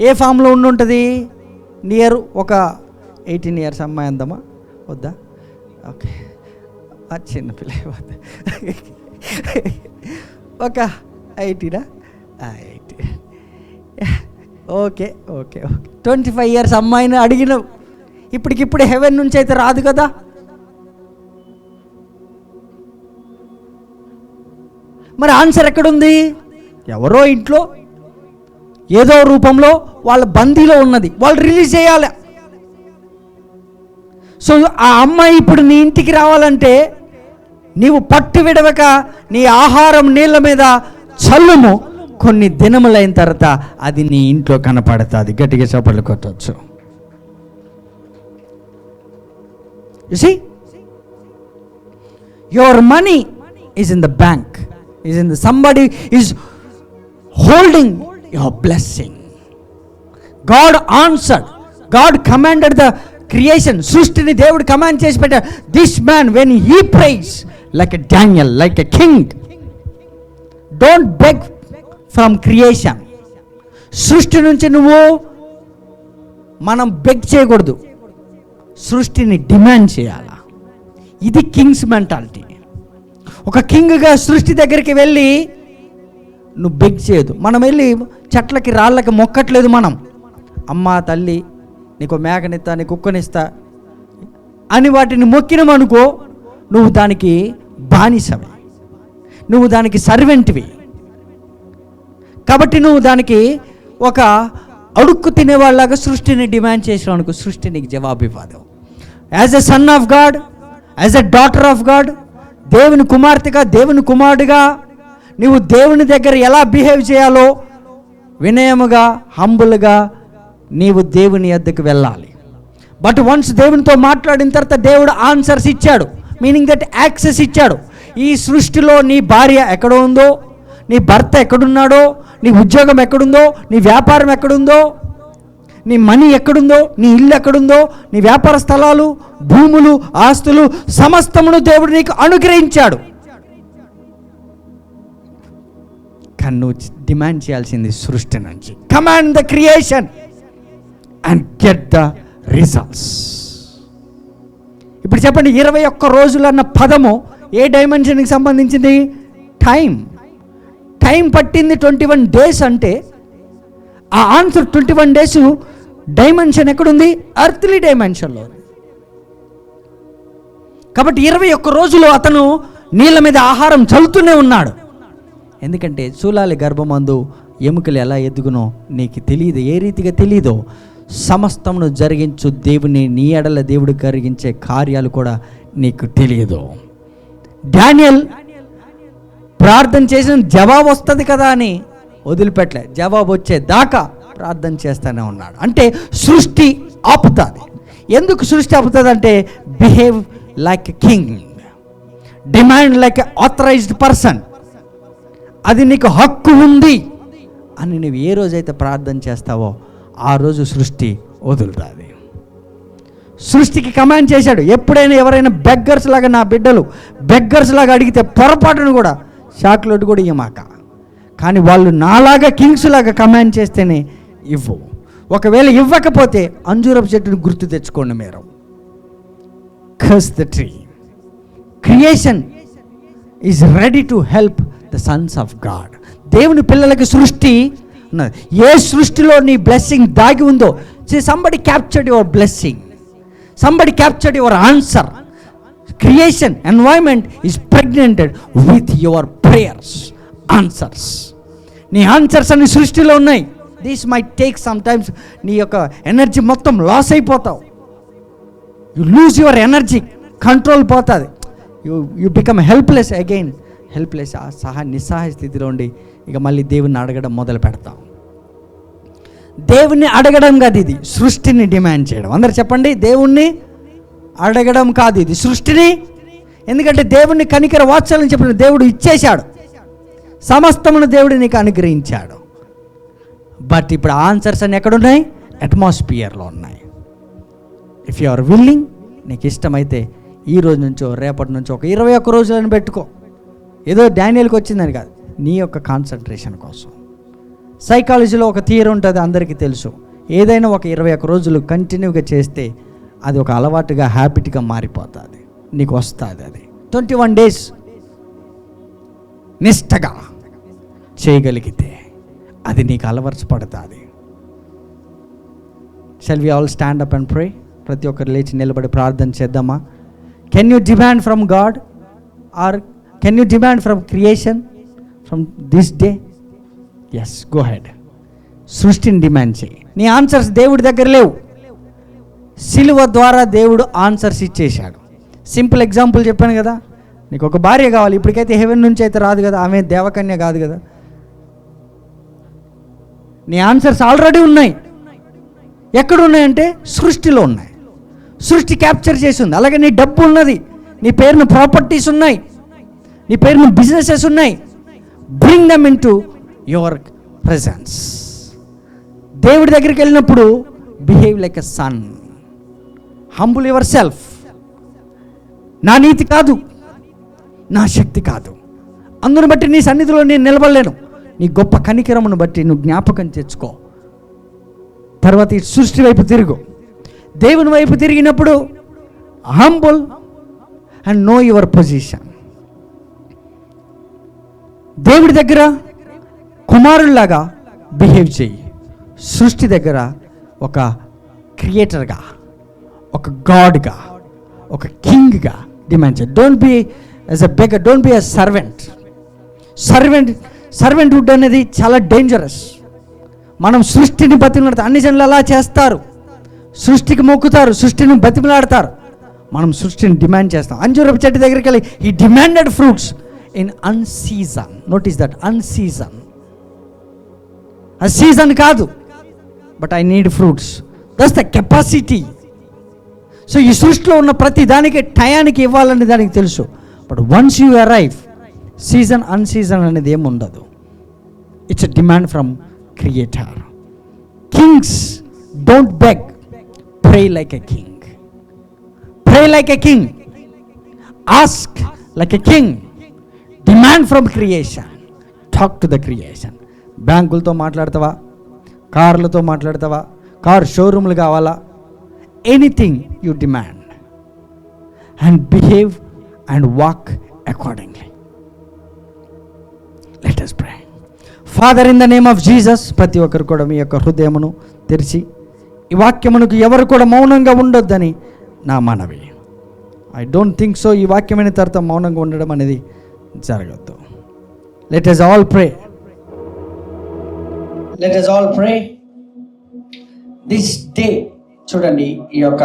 ఏ ఫామ్లో ఉండుంటుంది? నియర్ ఒక 18 years అమ్మాయి అందామా వద్దా? ఓకే, చిన్నపిల్ల వద్దా, ఒక 18 ఓకే ఓకే ఓకే 25 years అమ్మాయిని అడిగినావు. ఇప్పటికిప్పుడు హెవెన్ నుంచి అయితే రాదు కదా. మరి ఆన్సర్ ఎక్కడుంది? ఎవరో ఇంట్లో ఏదో రూపంలో వాళ్ళ బందీలో ఉన్నది, వాళ్ళు రిలీజ్ చేయాలి. సో ఆ అమ్మాయి ఇప్పుడు నీ ఇంటికి రావాలంటే నీవు పట్టు విడవక నీ ఆహారం నీళ్ళ మీద చల్లుము, కొన్ని దినములైన తర్వాత అది నీ ఇంట్లో కనపడుతుంది. గట్టిగా చప్పట్లు కొట్టవచ్చు. You see, your money is in the bank, is in the, somebody is holding your blessing. God answered, God commanded the creation. సృష్టిని దేవుడు కమాండ్ చేసి పెట్టాడు. This man when he prays like a Daniel, like a king, don't beg from creation. సృష్టి నుంచి నువ్వు మనం బెగ్ చేయకూడదు, సృష్టిని డిమాండ్ చేయాలా. ఇది కింగ్స్ మెంటాలిటీ. ఒక కింగ్గా సృష్టి దగ్గరికి వెళ్ళి నువ్వు బెగ్ చేయదు. మనం వెళ్ళి చెట్లకి రాళ్ళకి మొక్కట్లేదు. మనం అమ్మ తల్లి నీకు మేకనిస్తా, నీ కుక్కనిస్తా అని వాటిని మొక్కినమనుకో, నువ్వు దానికి బానిసవి, నువ్వు దానికి సర్వెంట్వి. కాబట్టి నువ్వు దానికి ఒక అడుక్కు తినేవాళ్ళలాగా సృష్టిని డిమాండ్ చేసావు అనుకో, సృష్టి నీకు జవాబు ఇవ్వదు. As a son of God, as a daughter of God, దేవుని కుమార్తెగా, దేవుని కుమారుడిగా నువ్వు దేవుని దగ్గర ఎలా బిహేవ్ చేయాలో వినయముగా, హంబుల్గా నీవు దేవుని యొద్దకు వెళ్ళాలి. బట్ వన్స్ దేవునితో మాట్లాడిన తర్వాత దేవుడు ఆన్సర్స్ ఇచ్చాడు, మీనింగ్ దట్ యాక్సెస్ ఇచ్చాడు. ఈ సృష్టిలో నీ భార్య ఎక్కడ ఉందో, నీ భర్త ఎక్కడున్నాడో, నీ ఉద్యోగం ఎక్కడుందో, నీ వ్యాపారం ఎక్కడుందో, నీ మనీ ఎక్కడుందో, నీ ఇల్లు ఎక్కడుందో, నీ వ్యాపార స్థలాలు, భూములు, ఆస్తులు సమస్తమును దేవుడు నీకు అనుగ్రహించాడు. కానీ నువ్వు డిమాండ్ చేయాల్సింది సృష్టి నుంచి. Command the creation and get the results. ఇప్పుడు చెప్పండి, 21 రోజులు అన్న పదము ఏ డైమెన్షన్కి సంబంధించింది? టైం. టైం పట్టింది 21 days అంటే ఆ ఆన్సర్ 21 days డైమెన్షన్ ఎక్కడుంది? ఎర్త్లీ డైమెన్షన్లో. కాబట్టి 21 రోజులు అతను నీళ్ళ మీద ఆహారం చల్లుతూనే ఉన్నాడు. ఎందుకంటే చూలాలి గర్భమందు ఎముకలు ఎలా ఎదుగునో నీకు తెలియదు. ఏ రీతిగా తెలియదో సమస్తమును జరిగించు దేవుని నీ ఎడల దేవుడు జరిగించే కార్యాలు కూడా నీకు తెలియదు. డానియల్ ప్రార్థన చేసిన జవాబు వస్తుంది కదా అని వదిలిపెట్టలే. జవాబు వచ్చేదాకా ప్రార్థన చేస్తూనే ఉన్నాడు. అంటే సృష్టి ఆపుతుంది. ఎందుకు సృష్టి ఆపుతుంది అంటే behave like a king, demand like a authorized person. అది నీకు హక్కు ఉంది అని నువ్వు ఏ రోజైతే ప్రార్థన చేస్తావో ఆ రోజు సృష్టి వదులుతుంది. సృష్టికి కమాండ్ చేశాడు. ఎప్పుడైనా ఎవరైనా బెగ్గర్స్ లాగా, నా బిడ్డలు బెగ్గర్స్ లాగా అడిగితే పొరపాటును కూడా చాక్లెట్ కూడా ఇవ్వమాక, కానీ వాళ్ళు నాలాగా కింగ్స్ లాగా కమాండ్ చేస్తేనే ఇవ్వు. ఒకవేళ ఇవ్వకపోతే అంజూరపు చెట్టును గుర్తు తెచ్చుకోండి మీరు. Curse the tree. Creation is ready to help the Sons of God. దేవుని పిల్లలకి సృష్టి ఉన్నది. ఏ సృష్టిలో నీ బ్లెస్సింగ్ దాగి ఉందో, somebody captured your blessing, somebody captured your answer. Creation environment is pregnanted with your prayers, answers. నీ ఆన్సర్స్ అన్ని సృష్టిలో ఉన్నాయి. This might take some times. నీ యొక్క ఎనర్జీ మొత్తం లాస్ అయిపోతావు. You lose your energy, control పోతుంది. You become helpless again. Helpless, నిస్సహాయ స్థితిలో ఉండి ఇక మళ్ళీ దేవుణ్ణి అడగడం మొదలు పెడతాం. దేవుణ్ణి అడగడం కాదు ఇది, సృష్టిని డిమాండ్ చేయడం. అందరు చెప్పండి, దేవుణ్ణి అడగడం కాదు ఇది, సృష్టిని. ఎందుకంటే దేవుణ్ణి కనికర వాత్సల్యం చెప్పిన దేవుడు ఇచ్చేశాడు, సమస్తమును దేవుడు నీకు అనుగ్రహించాడు. బట్ ఇప్పుడు ఆన్సర్స్ అన్ని ఎక్కడున్నాయి? అట్మాస్ఫియర్లో ఉన్నాయి. ఇఫ్ యు ఆర్ విల్లింగ్, నీకు ఇష్టమైతే ఈ రోజు నుంచో రేపటి నుంచో ఒక 21 రోజులను పెట్టుకో. ఏదో డానియల్కి వచ్చిందని కాదు, నీ యొక్క కాన్సన్ట్రేషన్ కోసం. సైకాలజీలో ఒక థియరీ ఉంటుంది, అందరికీ తెలుసు. ఏదైనా ఒక 21 రోజులు కంటిన్యూగా చేస్తే అది ఒక అలవాటుగా, హ్యాబిట్గా మారిపోతుంది, నీకు వస్తుంది. అది 21 days నిష్టగా చేయగలిగితే అది నీకు అలవర్చబడుతుంది. Shall we all stand up and pray? ప్రతి ఒక్కరు లేచి నిలబడి ప్రార్థన చేద్దామా? Can you demand from God or can you demand from creation from this day? Yes, go ahead. సృష్టిని డిమాండ్ చేయి. నీ ఆన్సర్స్ దేవుడి దగ్గర లేవు. సిలువ ద్వారా దేవుడు ఆన్సర్స్ ఇచ్చేశాడు. సింపుల్ ఎగ్జాంపుల్ చెప్పాను కదా, నీకు ఒక భార్య కావాలి. ఇప్పటికైతే హెవెన్ నుంచి అయితే రాదు కదా, ఆమె దేవకన్య కాదు కదా. నీ ఆన్సర్స్ ఆల్రెడీ ఉన్నాయి. ఎక్కడున్నాయంటే సృష్టిలో ఉన్నాయి. సృష్టి క్యాప్చర్ చేసి ఉంది. అలాగే నీ డబ్బు ఉన్నది, నీ పేరున ప్రాపర్టీస్ ఉన్నాయి, నీ పేరున బిజినెసెస్ ఉన్నాయి. Bring them into your presence. దేవుడి దగ్గరికి వెళ్ళినప్పుడు behave like a son. Humble yourself. నా నీతి కాదు, నా శక్తి కాదు, అందును బట్టి నీ సన్నిధిలో నేను నిలబడలేను. నీ గొప్ప కనికరమును బట్టి నువ్వు జ్ఞాపకం తెచ్చుకో. తర్వాత ఈ సృష్టి వైపు తిరుగు. దేవుని వైపు తిరిగినప్పుడు humble and know your position. దేవుడి దగ్గర కుమారుల్లాగా బిహేవ్ చేయి. సృష్టి దగ్గర ఒక క్రియేటర్గా, ఒక గాడ్గా, ఒక కింగ్గా డిమాండ్ చేయి. Don't be as a beggar, don't be as servant. Servanthood అనేది చాలా డేంజరస్. మనం సృష్టిని బతిమలాడతాం. అన్ని జనులు అలా చేస్తారు, సృష్టికి మొక్కుతారు, సృష్టిని బతిమలాడతారు. మనం సృష్టిని డిమాండ్ చేస్తాం. అంజూరపు చెట్టు దగ్గరికి వెళ్ళి he demanded fruits in unseason. Notice that, unseason. ఆ సీజన్ కాదు, but I need fruits. That's the capacity. So ఈ సృష్టిలో ఉన్న ప్రతి దానికి టయానికి ఇవ్వాలని దానికి తెలుసు. But once you arrive, season unseason అనేది ఏమి ఉండదు. It's a demand from creator. Kings don't beg, pray like a king. Pray like a king, ask like a king, demand from creation, talk to the creation. బ్యాంకులతో మాట్లాడతావా? కార్లతో మాట్లాడతావా? కార్ షోరూమ్లు కావాలా? Anything you demand and behave and walk accordingly. Let us pray. Father, in the name of Jesus, ప్రతి ఒక్కరు కూడా మీ యొక్క హృదయమును తెరిచి ఈ వాక్యమునకు ఎవరు కూడా మౌనంగా ఉండొద్దని నా మనవి. I don't think so. ఈ వాక్యమైన తర్వాత మౌనంగా ఉండడం అనేది జరగద్దు. Let us all pray. Let us all pray. This day, చూడండి, ఈ యొక్క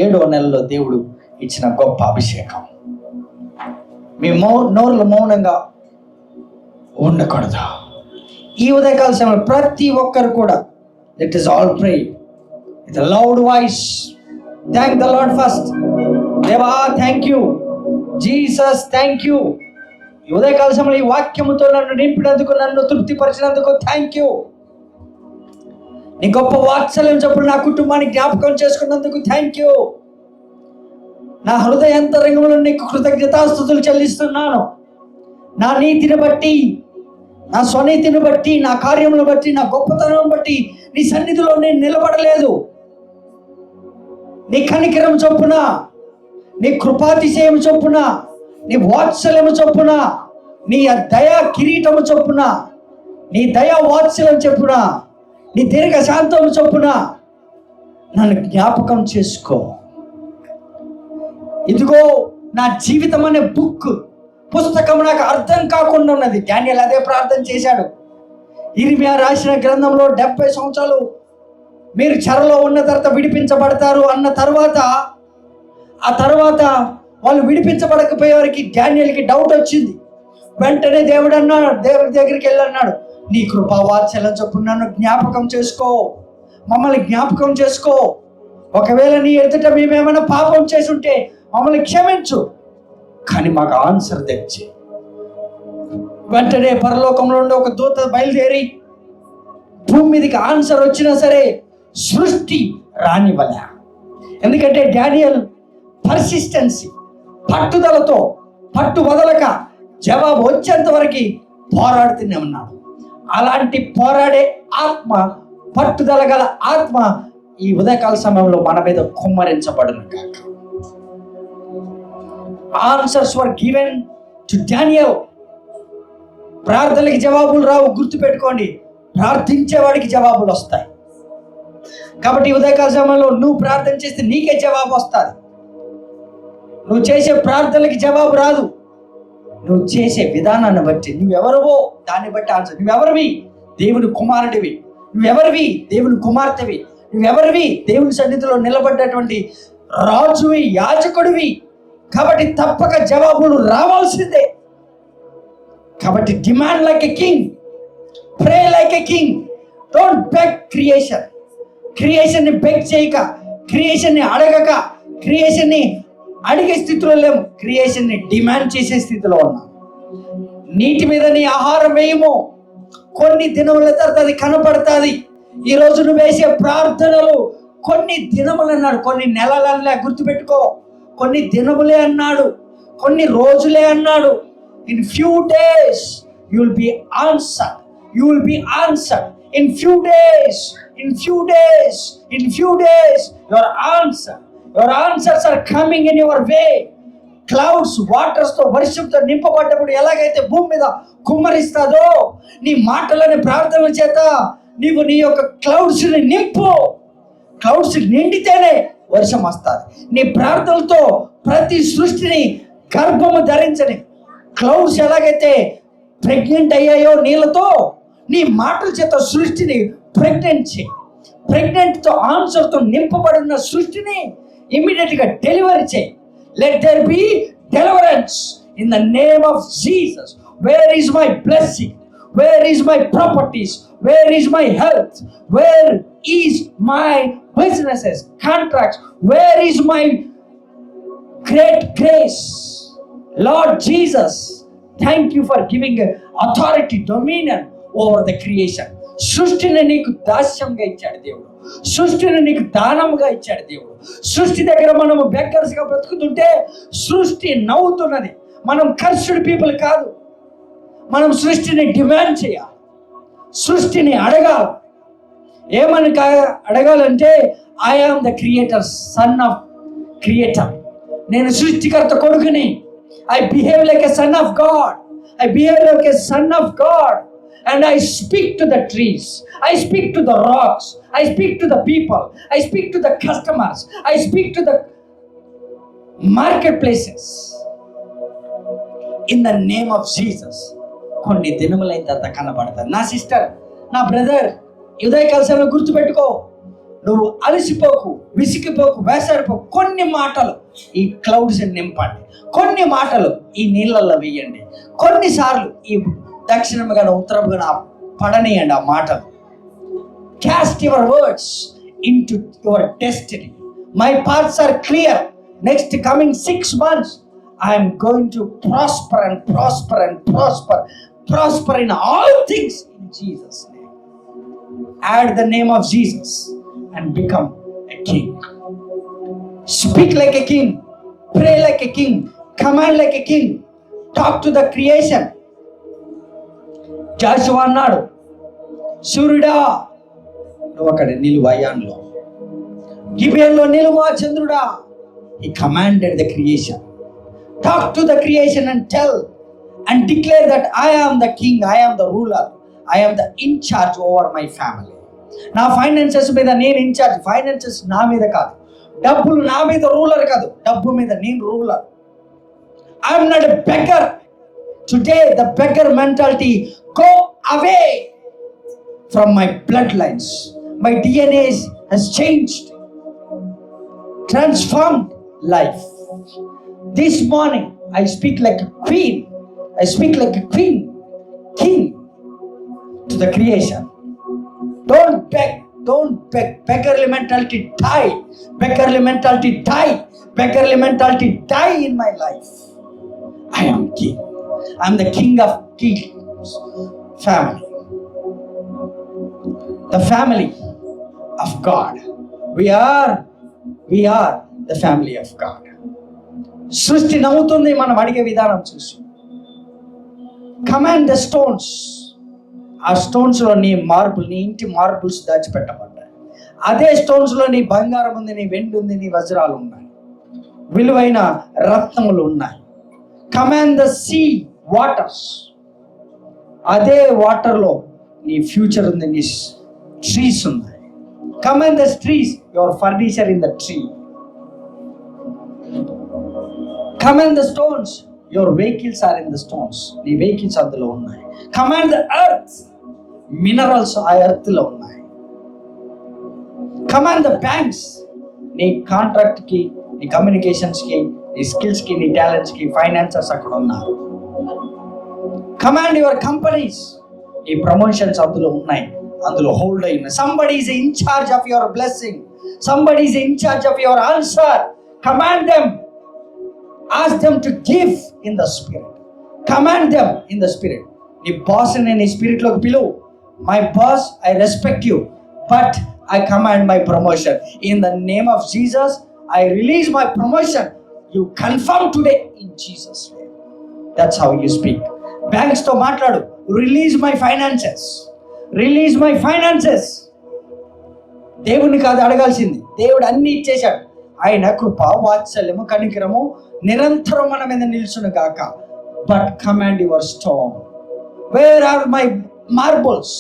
7వ నెలలో దేవుడు ఇచ్చిన గొప్ప అభిషేకం. మీ నోరులు మౌనంగా ఉండకూడదు. ఈ ఉదయకాల సమయంలో ప్రతి ఒక్కరు కూడా let us all pray with a loud voice. Thank the Lord first. దేవా, thank you. Jesus, thank you. ఈ ఉదయకాల సమయంలో ఈ వాక్యముతో నన్ను నింపినందుకు, నన్ను తృప్తిపరిచినందుకు థ్యాంక్ యూ. నీ గొప్ప వాత్సల్యం చప్పుడు నా కుటుంబాన్ని జ్ఞాపకం చేసుకున్నందుకు థ్యాంక్ యూ. నా హృదయాంతరంగంలో నీకు కృతజ్ఞతాస్తుతులు చెల్లిస్తున్నాను. నా నీతిని బట్టి, నా స్వనీతిని బట్టి, నా కార్యములను బట్టి, నా గొప్పతనం బట్టి నీ సన్నిధిలో నేను నిలబడలేదు. నీ కనికరం చొప్పున, నీ కృపాతిశయం చొప్పున, నీ వాత్సల్యము చొప్పున, నీ దయా కిరీటము చొప్పున, నీ దయా వాత్సల్యం చొప్పున, నీ దీర్ఘ శాంతము చొప్పున నన్ను జ్ఞాపకం చేసుకో. ఇదిగో నా జీవితం అనే పుస్తకం నాకు అర్థం కాకుండా ఉన్నది. డానియేల్ అదే ప్రార్థన చేశాడు. ఇర్మియా రాసిన గ్రంథంలో 70 సంవత్సరాలు మీరు చెరలో ఉన్న తర్వాత విడిపించబడతారు అన్న తర్వాత, ఆ తర్వాత వాళ్ళు విడిపించబడకపోయేవారికి డానియేల్కి డౌట్ వచ్చింది. వెంటనే దేవుడు అన్నాడు, దేవుడి దగ్గరికి వెళ్ళన్నాడు, నీ కృపా వాత్సల్యం చొప్పున నన్ను జ్ఞాపకం చేసుకో, మమ్మల్ని జ్ఞాపకం చేసుకో. ఒకవేళ నీ ఎదుట మేమేమైనా పాపం చేసి ఉంటే మమ్మల్ని క్షమించు, కానీ మాకు ఆన్సర్ తెచ్చి. వెంటనే పరలోకంలో ఉండే ఒక దూత బయలుదేరి భూమి మీదకి ఆన్సర్ వచ్చినా సరే సృష్టి రానివ్వలే. ఎందుకంటే డానియేల్ పర్సిస్టెన్సీ, పట్టుదలతో, పట్టు వదలక జవాబు వచ్చేంత వరకు పోరాడుతూనే ఉన్నాడు. అలాంటి పోరాడే ఆత్మ, పట్టుదల గల ఆత్మ ఈ ఉదయకాల సమయంలో మన మీద కుమ్మరించబడును కాక. Answers were given to Daniel. ప్రార్థనలకి జవాబులు రావు, గుర్తుపెట్టుకోండి. ప్రార్థించేవాడికి జవాబులు వస్తాయి. కాబట్టి ఉదయకాల సమయంలో నువ్వు ప్రార్థన చేస్తే నీకే జవాబు వస్తుంది. నువ్వు చేసే ప్రార్థనలకి జవాబు రాదు. నువ్వు చేసే విధానాన్ని బట్టి, నువ్వెవరివో దాన్ని బట్టి ఆన్సర్. నువ్వెవరివి? దేవుని కుమారుడివి. నువ్వెవరివి? దేవుని కుమార్తెవి. నువ్వెవరివి? దేవుని సన్నిధిలో నిలబడ్డటువంటి రాజువి, యాజకుడివి. కాబట్టి తప్పక జవాబులు రావాల్సిందే. కాబట్టి demand like a king, pray like a king. Don't beg creation. క్రియేషన్ని బెగ్ చేయక, క్రియేషన్ని అడగక, క్రియేషన్ని అడిగే స్థితిలో లేము, క్రియేషన్ని డిమాండ్ చేసే స్థితిలో ఉన్నాం. నీటి మీద నీ ఆహారం వేయము, కొన్ని దినముల తర్వాత అది కనపడుతుంది. ఈరోజు నువ్వు వేసే ప్రార్థనలు కొన్ని దినములు అన్నాడు, కొన్ని నెలలన్నా. గుర్తుపెట్టుకో, కొన్ని దినములే అన్నాడు, కొన్ని రోజులే అన్నాడు. In few days you will be answered. You will be answered in few days. In few days, in few days your answer. Your answers are coming in your way. Clouds వాటర్స్తో, వర్షంతో నింపబడ్డప్పుడు ఎలాగైతే భూమి మీద కుమ్మరిస్తాదో, నీ మాటలని ప్రార్థనల చేత నీవు నీ యొక్క క్లౌడ్స్ని నింపు. క్లౌడ్స్ నిండితేనే వర్షం వస్తుంది. నీ ప్రార్థనలతో ప్రతి సృష్టిని గర్భము ధరించని క్లౌడ్స్ ఎలాగైతే ప్రెగ్నెంట్ అయ్యాయో నీళ్ళతో, నీ మాటల చేత సృష్టిని ప్రెగ్నెంట్ చేయి. ప్రెగ్నెంట్తో ఆన్సర్తో నింపబడిన సృష్టిని ఇమ్మీడియట్గా డెలివరీ చేయి. Let there be deliverance in the name of Jesus. Where is my blessing? Where is my properties? Where is my health? Where is my businesses, contracts? Where is my great grace? Lord Jesus, thank you for giving authority, dominion over the creation. సృష్టిని నీకు దాస్యంగా ఇచ్చాడు దేవుడు. సృష్టిని నీకు దానముగా ఇచ్చాడు దేవుడు. సృష్టి దగ్గర మనము బెగ్గర్స్గా బ్రతుకుతుంటే సృష్టి నవ్వుతున్నది. మనం కర్స్డ్ పీపుల్ కాదు. మనం సృష్టిని డిమాండ్ చేయాలి, సృష్టిని అడగాలి. ఏమని అడగాలంటే, I am the creator, son of creator. నేను సృష్టికర్త కొడుకుని. I behave like a son of God. I behave like a son of God. and I speak to the trees, I speak to the rocks, I speak to the people, I speak to the customers, I speak to the marketplaces in the name of Jesus. కొన్ని దినములైన తర్వాత కనబడతారు. నా సిస్టర్, నా బ్రదర్, ఉదయకాల సమయంలో గుర్తుపెట్టుకో, నువ్వు అలసిపోకు, విసిగిపోకు, వేసాడిపోకు. కొన్ని మాటలు ఈ క్లౌడ్స్ నింపండి, కొన్ని మాటలు ఈ నీళ్ళల్లో వేయండి, కొన్నిసార్లు ఈ దక్షిణముగా ఉత్తరముగా పడనీయండి ఆ మాటలు. Cast your words into your destiny. My paths are clear. Next coming 6 months, I am going to prosper and prosper and prosper. Prosper in all things in Jesus' name. Add the name of Jesus and become a king. Speak like a king. Pray like a king. Command like a king. Talk to the creation. Jashuva అన్నాడు, సూర్యుడా నువ్వు అక్కడ నిలువు, అయాన్లో గిబియోనులో నిలువు చంద్రుడా. He commanded the creation. Talk to the creation and tell and declare that I am the king, I am the ruler, I am the in charge over my family. నా ఫైనాన్సెస్ మీద నేను ఇన్ఛార్జ్. ఫైనాన్సెస్ నా మీద కాదు, డబ్బులు నా మీద రూలర్ కాదు, డబ్బు మీద నేను ruler. I am not a beggar. Today the beggar mentality go away from my bloodlines. My DNA has changed, transformed life. This morning I speak like a queen. I speak like a queen, king to the creation. Don't beg, don't beg. Beggarly mentality die. Beggarly mentality die. Beggarly mentality die in my life. I am king. I am the king of kings. Family. The family of God. We are the family of God. సృష్టి నవ్వుతుంది మనం అడిగే విధానం చూసి. Command the stones. ఆ స్టోన్స్లో నీ మార్బుల్, నీ ఇంటి మార్బుల్స్ దాచిపెట్టబడ్డాయి. అదే స్టోన్స్లో నీ బంగారం ఉంది, నీ వెండి ఉంది, నీ వజ్రాలు ఉన్నాయి, విలువైన రత్నములు ఉన్నాయి. Command the sea waters. అదే వాటర్లో నీ ఫ్యూచర్ ఉంది, నీ ట్రీస్ ఉన్నాయి. Command the trees, your furniture in the tree. Command the stones, your vehicles are in the stones. నీ vehicles అందులో ఉన్నాయి. Command the earth, minerals ఆ earth లో ఉన్నాయి. Command the banks, నీ కాంట్రాక్ట్ కి, నీ కమ్యూనికేషన్స్ కి, నీ స్కిల్స్ కి, నీ టాలెంట్స్ కి ఫైనాన్సర్స్ అక్కడ ఉన్నారు. Command your companies, నీ ప్రమోషన్స్ అందులో ఉన్నాయి, అందులో హోల్డ్ అయి ఉన్నాయి. Somebody is in charge of your blessing. Somebody is in charge of your answer. Command them. Ask them to give in the spirit. Command them in the spirit. నీ బాస్ ని నీ స్పిరిట్ లోకి పిలువు. My boss, I respect you, but I command my promotion in the name of Jesus. I release my promotion. You confirm today in Jesus name. That's how you speak. Banks తో మాట్లాడు. Release my finances, release my finances. దేవుని కాదు అడగాల్సింది, దేవుడు అన్ని ఇచ్చేశాడు. ఆయన కృప, వాత్సల్యము, కనికరము నిరంతరం మన మీద నిల్చును గాక. But command your stone. Where are my marbles?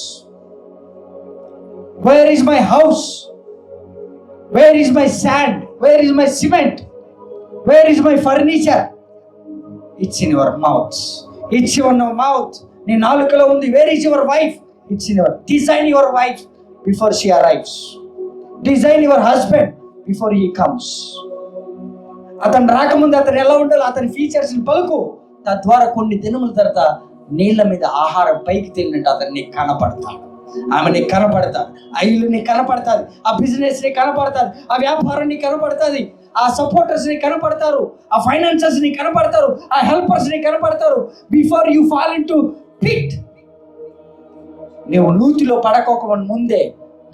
Where is my house? Where is my sand? Where is my cement? Where is my furniture? It's in your mouth. It's your mouth. నీ నాలుకలో ఉంది. Where is your wife? It's in your. Design your wife before she arrives. Design your husband before he comes. అతను రాకముందు అతను ఎలా ఉండాలి, అతని ఫీచర్స్ పలుకు. తద్వారా కొన్ని దినముల తర్వాత నీళ్ళ మీద ఆహారం పైకి తేలినట్టు అతను నీకు కనపడతాడు, ఆమె నీకు కనపడతాడు, ఆ ఇల్లు నీకు కనపడతాది, ఆ బిజినెస్ నీకు కనపడతాది, ఆ వ్యాపారం నీకు కనపడతాది, ఆ సపోర్టర్స్ నీకు కనపడతారు, ఆ ఫైనాన్సర్స్ నీకు కనపడతారు, ఆ హెల్పర్స్ నీకు కనపడతారు. Before you fall into pit. నువ్వు నూతిలో పడకోక ముందే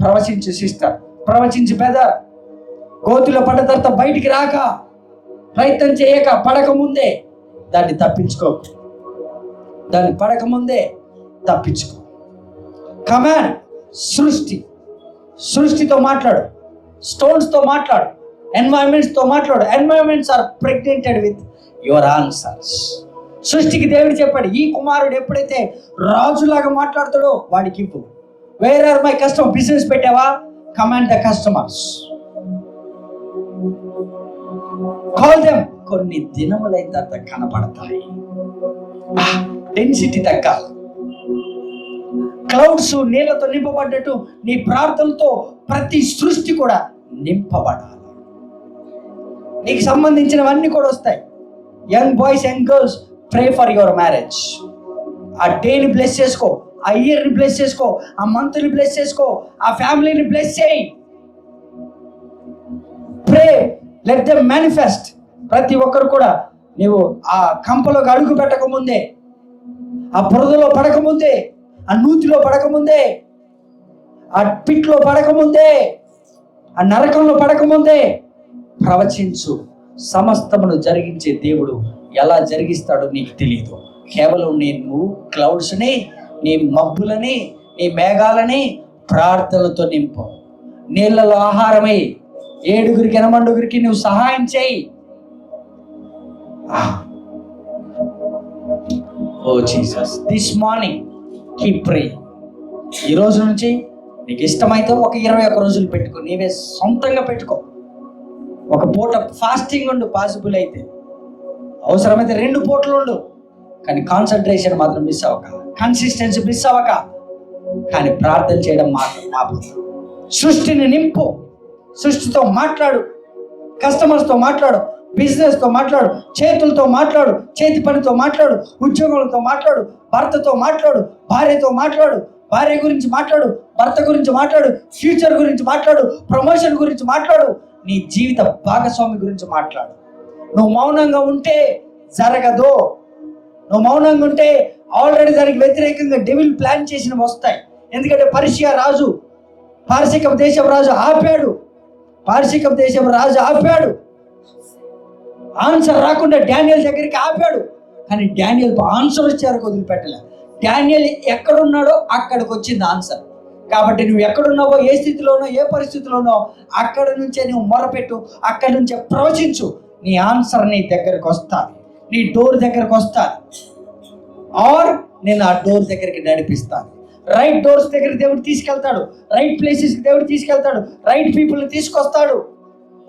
ప్రవచించి సిస్టర్, ప్రవచించి బెదర్, గోతిలో పడ్డ తర్వాత బయటికి రాక, ప్రయత్నం చేయక, పడకముందే దాన్ని తప్పించుకో. దాన్ని పడకముందే తప్పించుకో. కమాండ్. సృష్టితో మాట్లాడు, స్టోన్స్తో మాట్లాడు, ఎన్వైరన్మెంట్స్తో మాట్లాడు. Environments are pregnanted with your answers. సృష్టికి దేవుడు చెప్పాడు, ఈ కుమారుడు ఎప్పుడైతే రాజులాగా మాట్లాడతాడో వాడికి ఇవ్వు. Where are my customer? Business పెట్టావా? Command the customers, call them. కొన్ని దినములైన తర్వాత కనపడతాయి. డెన్సిటీ తగ్గాలి. క్లౌడ్స్ నీళ్లతో నింపబడ్డట్టు నీ ప్రార్థనతో ప్రతి సృష్టి కూడా నింపబడాలి. నీకు సంబంధించినవన్నీ కూడా వస్తాయి. Young boys, young girls, pray for your marriage. ఆ డేని బ్లెస్ చేసుకో, ఆ ఇయర్ని బ్లెస్ చేసుకో, ఆ మంత్ని బ్లెస్ చేసుకో, ఆ ఫ్యామిలీని బ్లెస్ చేయి. ప్రే, లెట్ దెమ్ మేనిఫెస్ట్. ప్రతి ఒక్కరు కూడా నీవు ఆ కంపలోకి అడుగు పెట్టకముందే, ఆ బురదలో పడకముందే, ఆ నూతిలో పడకముందే, ఆ పిట్లో పడకముందే, ఆ నరకంలో పడకముందే ప్రవచించు. సమస్తమును జరిగించే దేవుడు ఎలా జరిగిస్తాడో నీకు తెలియదు. కేవలం నువ్వు క్లౌడ్స్ని, నీ మబ్బులని, నీ మేఘాలని ప్రార్థనలతో నింపు. నీళ్ళలో ఆహారమై 7 8 నువ్వు సహాయం చేయి. Oh Jesus, this morning keep praying. ఈ రోజు నుంచి నీకు ఇష్టమైతే ఒక 21 రోజులు పెట్టుకో, నీవే సొంతంగా పెట్టుకో. ఒక పూట ఫాస్టింగ్ ఉండు, పాసిబుల్ అయితే. అవసరమైతే 2 పూటలు ఉండు. కానీ కాన్సన్ట్రేషన్ మాత్రం మిస్ అవ్వక, కన్సిస్టెన్సీ మిస్ అవ్వక. కానీ ప్రార్థన చేయడం మాత్రం మాపదు. సృష్టిని నింపు, సృష్టితో మాట్లాడు, కస్టమర్స్తో మాట్లాడు, బిజినెస్తో మాట్లాడు, చేతులతో మాట్లాడు, చేతి పనితో మాట్లాడు, ఉద్యోగులతో మాట్లాడు, భర్తతో మాట్లాడు, భార్యతో మాట్లాడు, భార్య గురించి మాట్లాడు, భర్త గురించి మాట్లాడు, ఫ్యూచర్ గురించి మాట్లాడు, ప్రమోషన్ గురించి మాట్లాడు, నీ జీవిత భాగస్వామి గురించి మాట్లాడు. నువ్వు మౌనంగా ఉంటే జరగదు. నువ్వు మౌనంగా ఉంటే ఆల్రెడీ దానికి వ్యతిరేకంగా డెవిల్ ప్లాన్ చేసినవి వస్తాయి. ఎందుకంటే పర్షియా రాజు, పారసీక దేశం రాజు ఆపాడు. పారసీక దేశం రాజు ఆపాడు. ఆన్సర్ రాకుండా డానియేల్ దగ్గరికి ఆపాడు. కానీ డానియేల్తో ఆన్సర్ వచ్చారు, వదిలిపెట్టలే. డానియేల్ ఎక్కడున్నాడో అక్కడికి వచ్చింది ఆన్సర్. కాబట్టి నువ్వు ఎక్కడున్నావో, ఏ స్థితిలోనో, ఏ పరిస్థితిలోనో అక్కడ నుంచే నువ్వు మొరపెట్టు, అక్కడి నుంచే ప్రవచించు. నీ ఆన్సర్ నీ దగ్గరకు వస్తుంది, నీ డోర్ దగ్గరకు వస్తుంది. ఆర్ నేను ఆ డోర్ దగ్గరికి నడిపిస్తాను. రైట్ డోర్స్ దగ్గర దేవుడు తీసుకెళ్తాడు, రైట్ ప్లేసెస్కి దేవుడు తీసుకెళ్తాడు, రైట్ పీపుల్ని తీసుకొస్తాడు,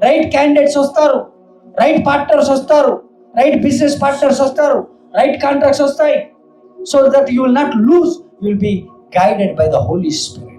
రైట్ క్యాండిడేట్స్ వస్తారు, రైట్ పార్ట్నర్స్ వస్తారు, రైట్ బిజినెస్ పార్ట్నర్స్ వస్తారు, రైట్ కాంట్రాక్ట్స్ వస్తాయి. So that you will not lose, you will B guided by the Holy Spirit.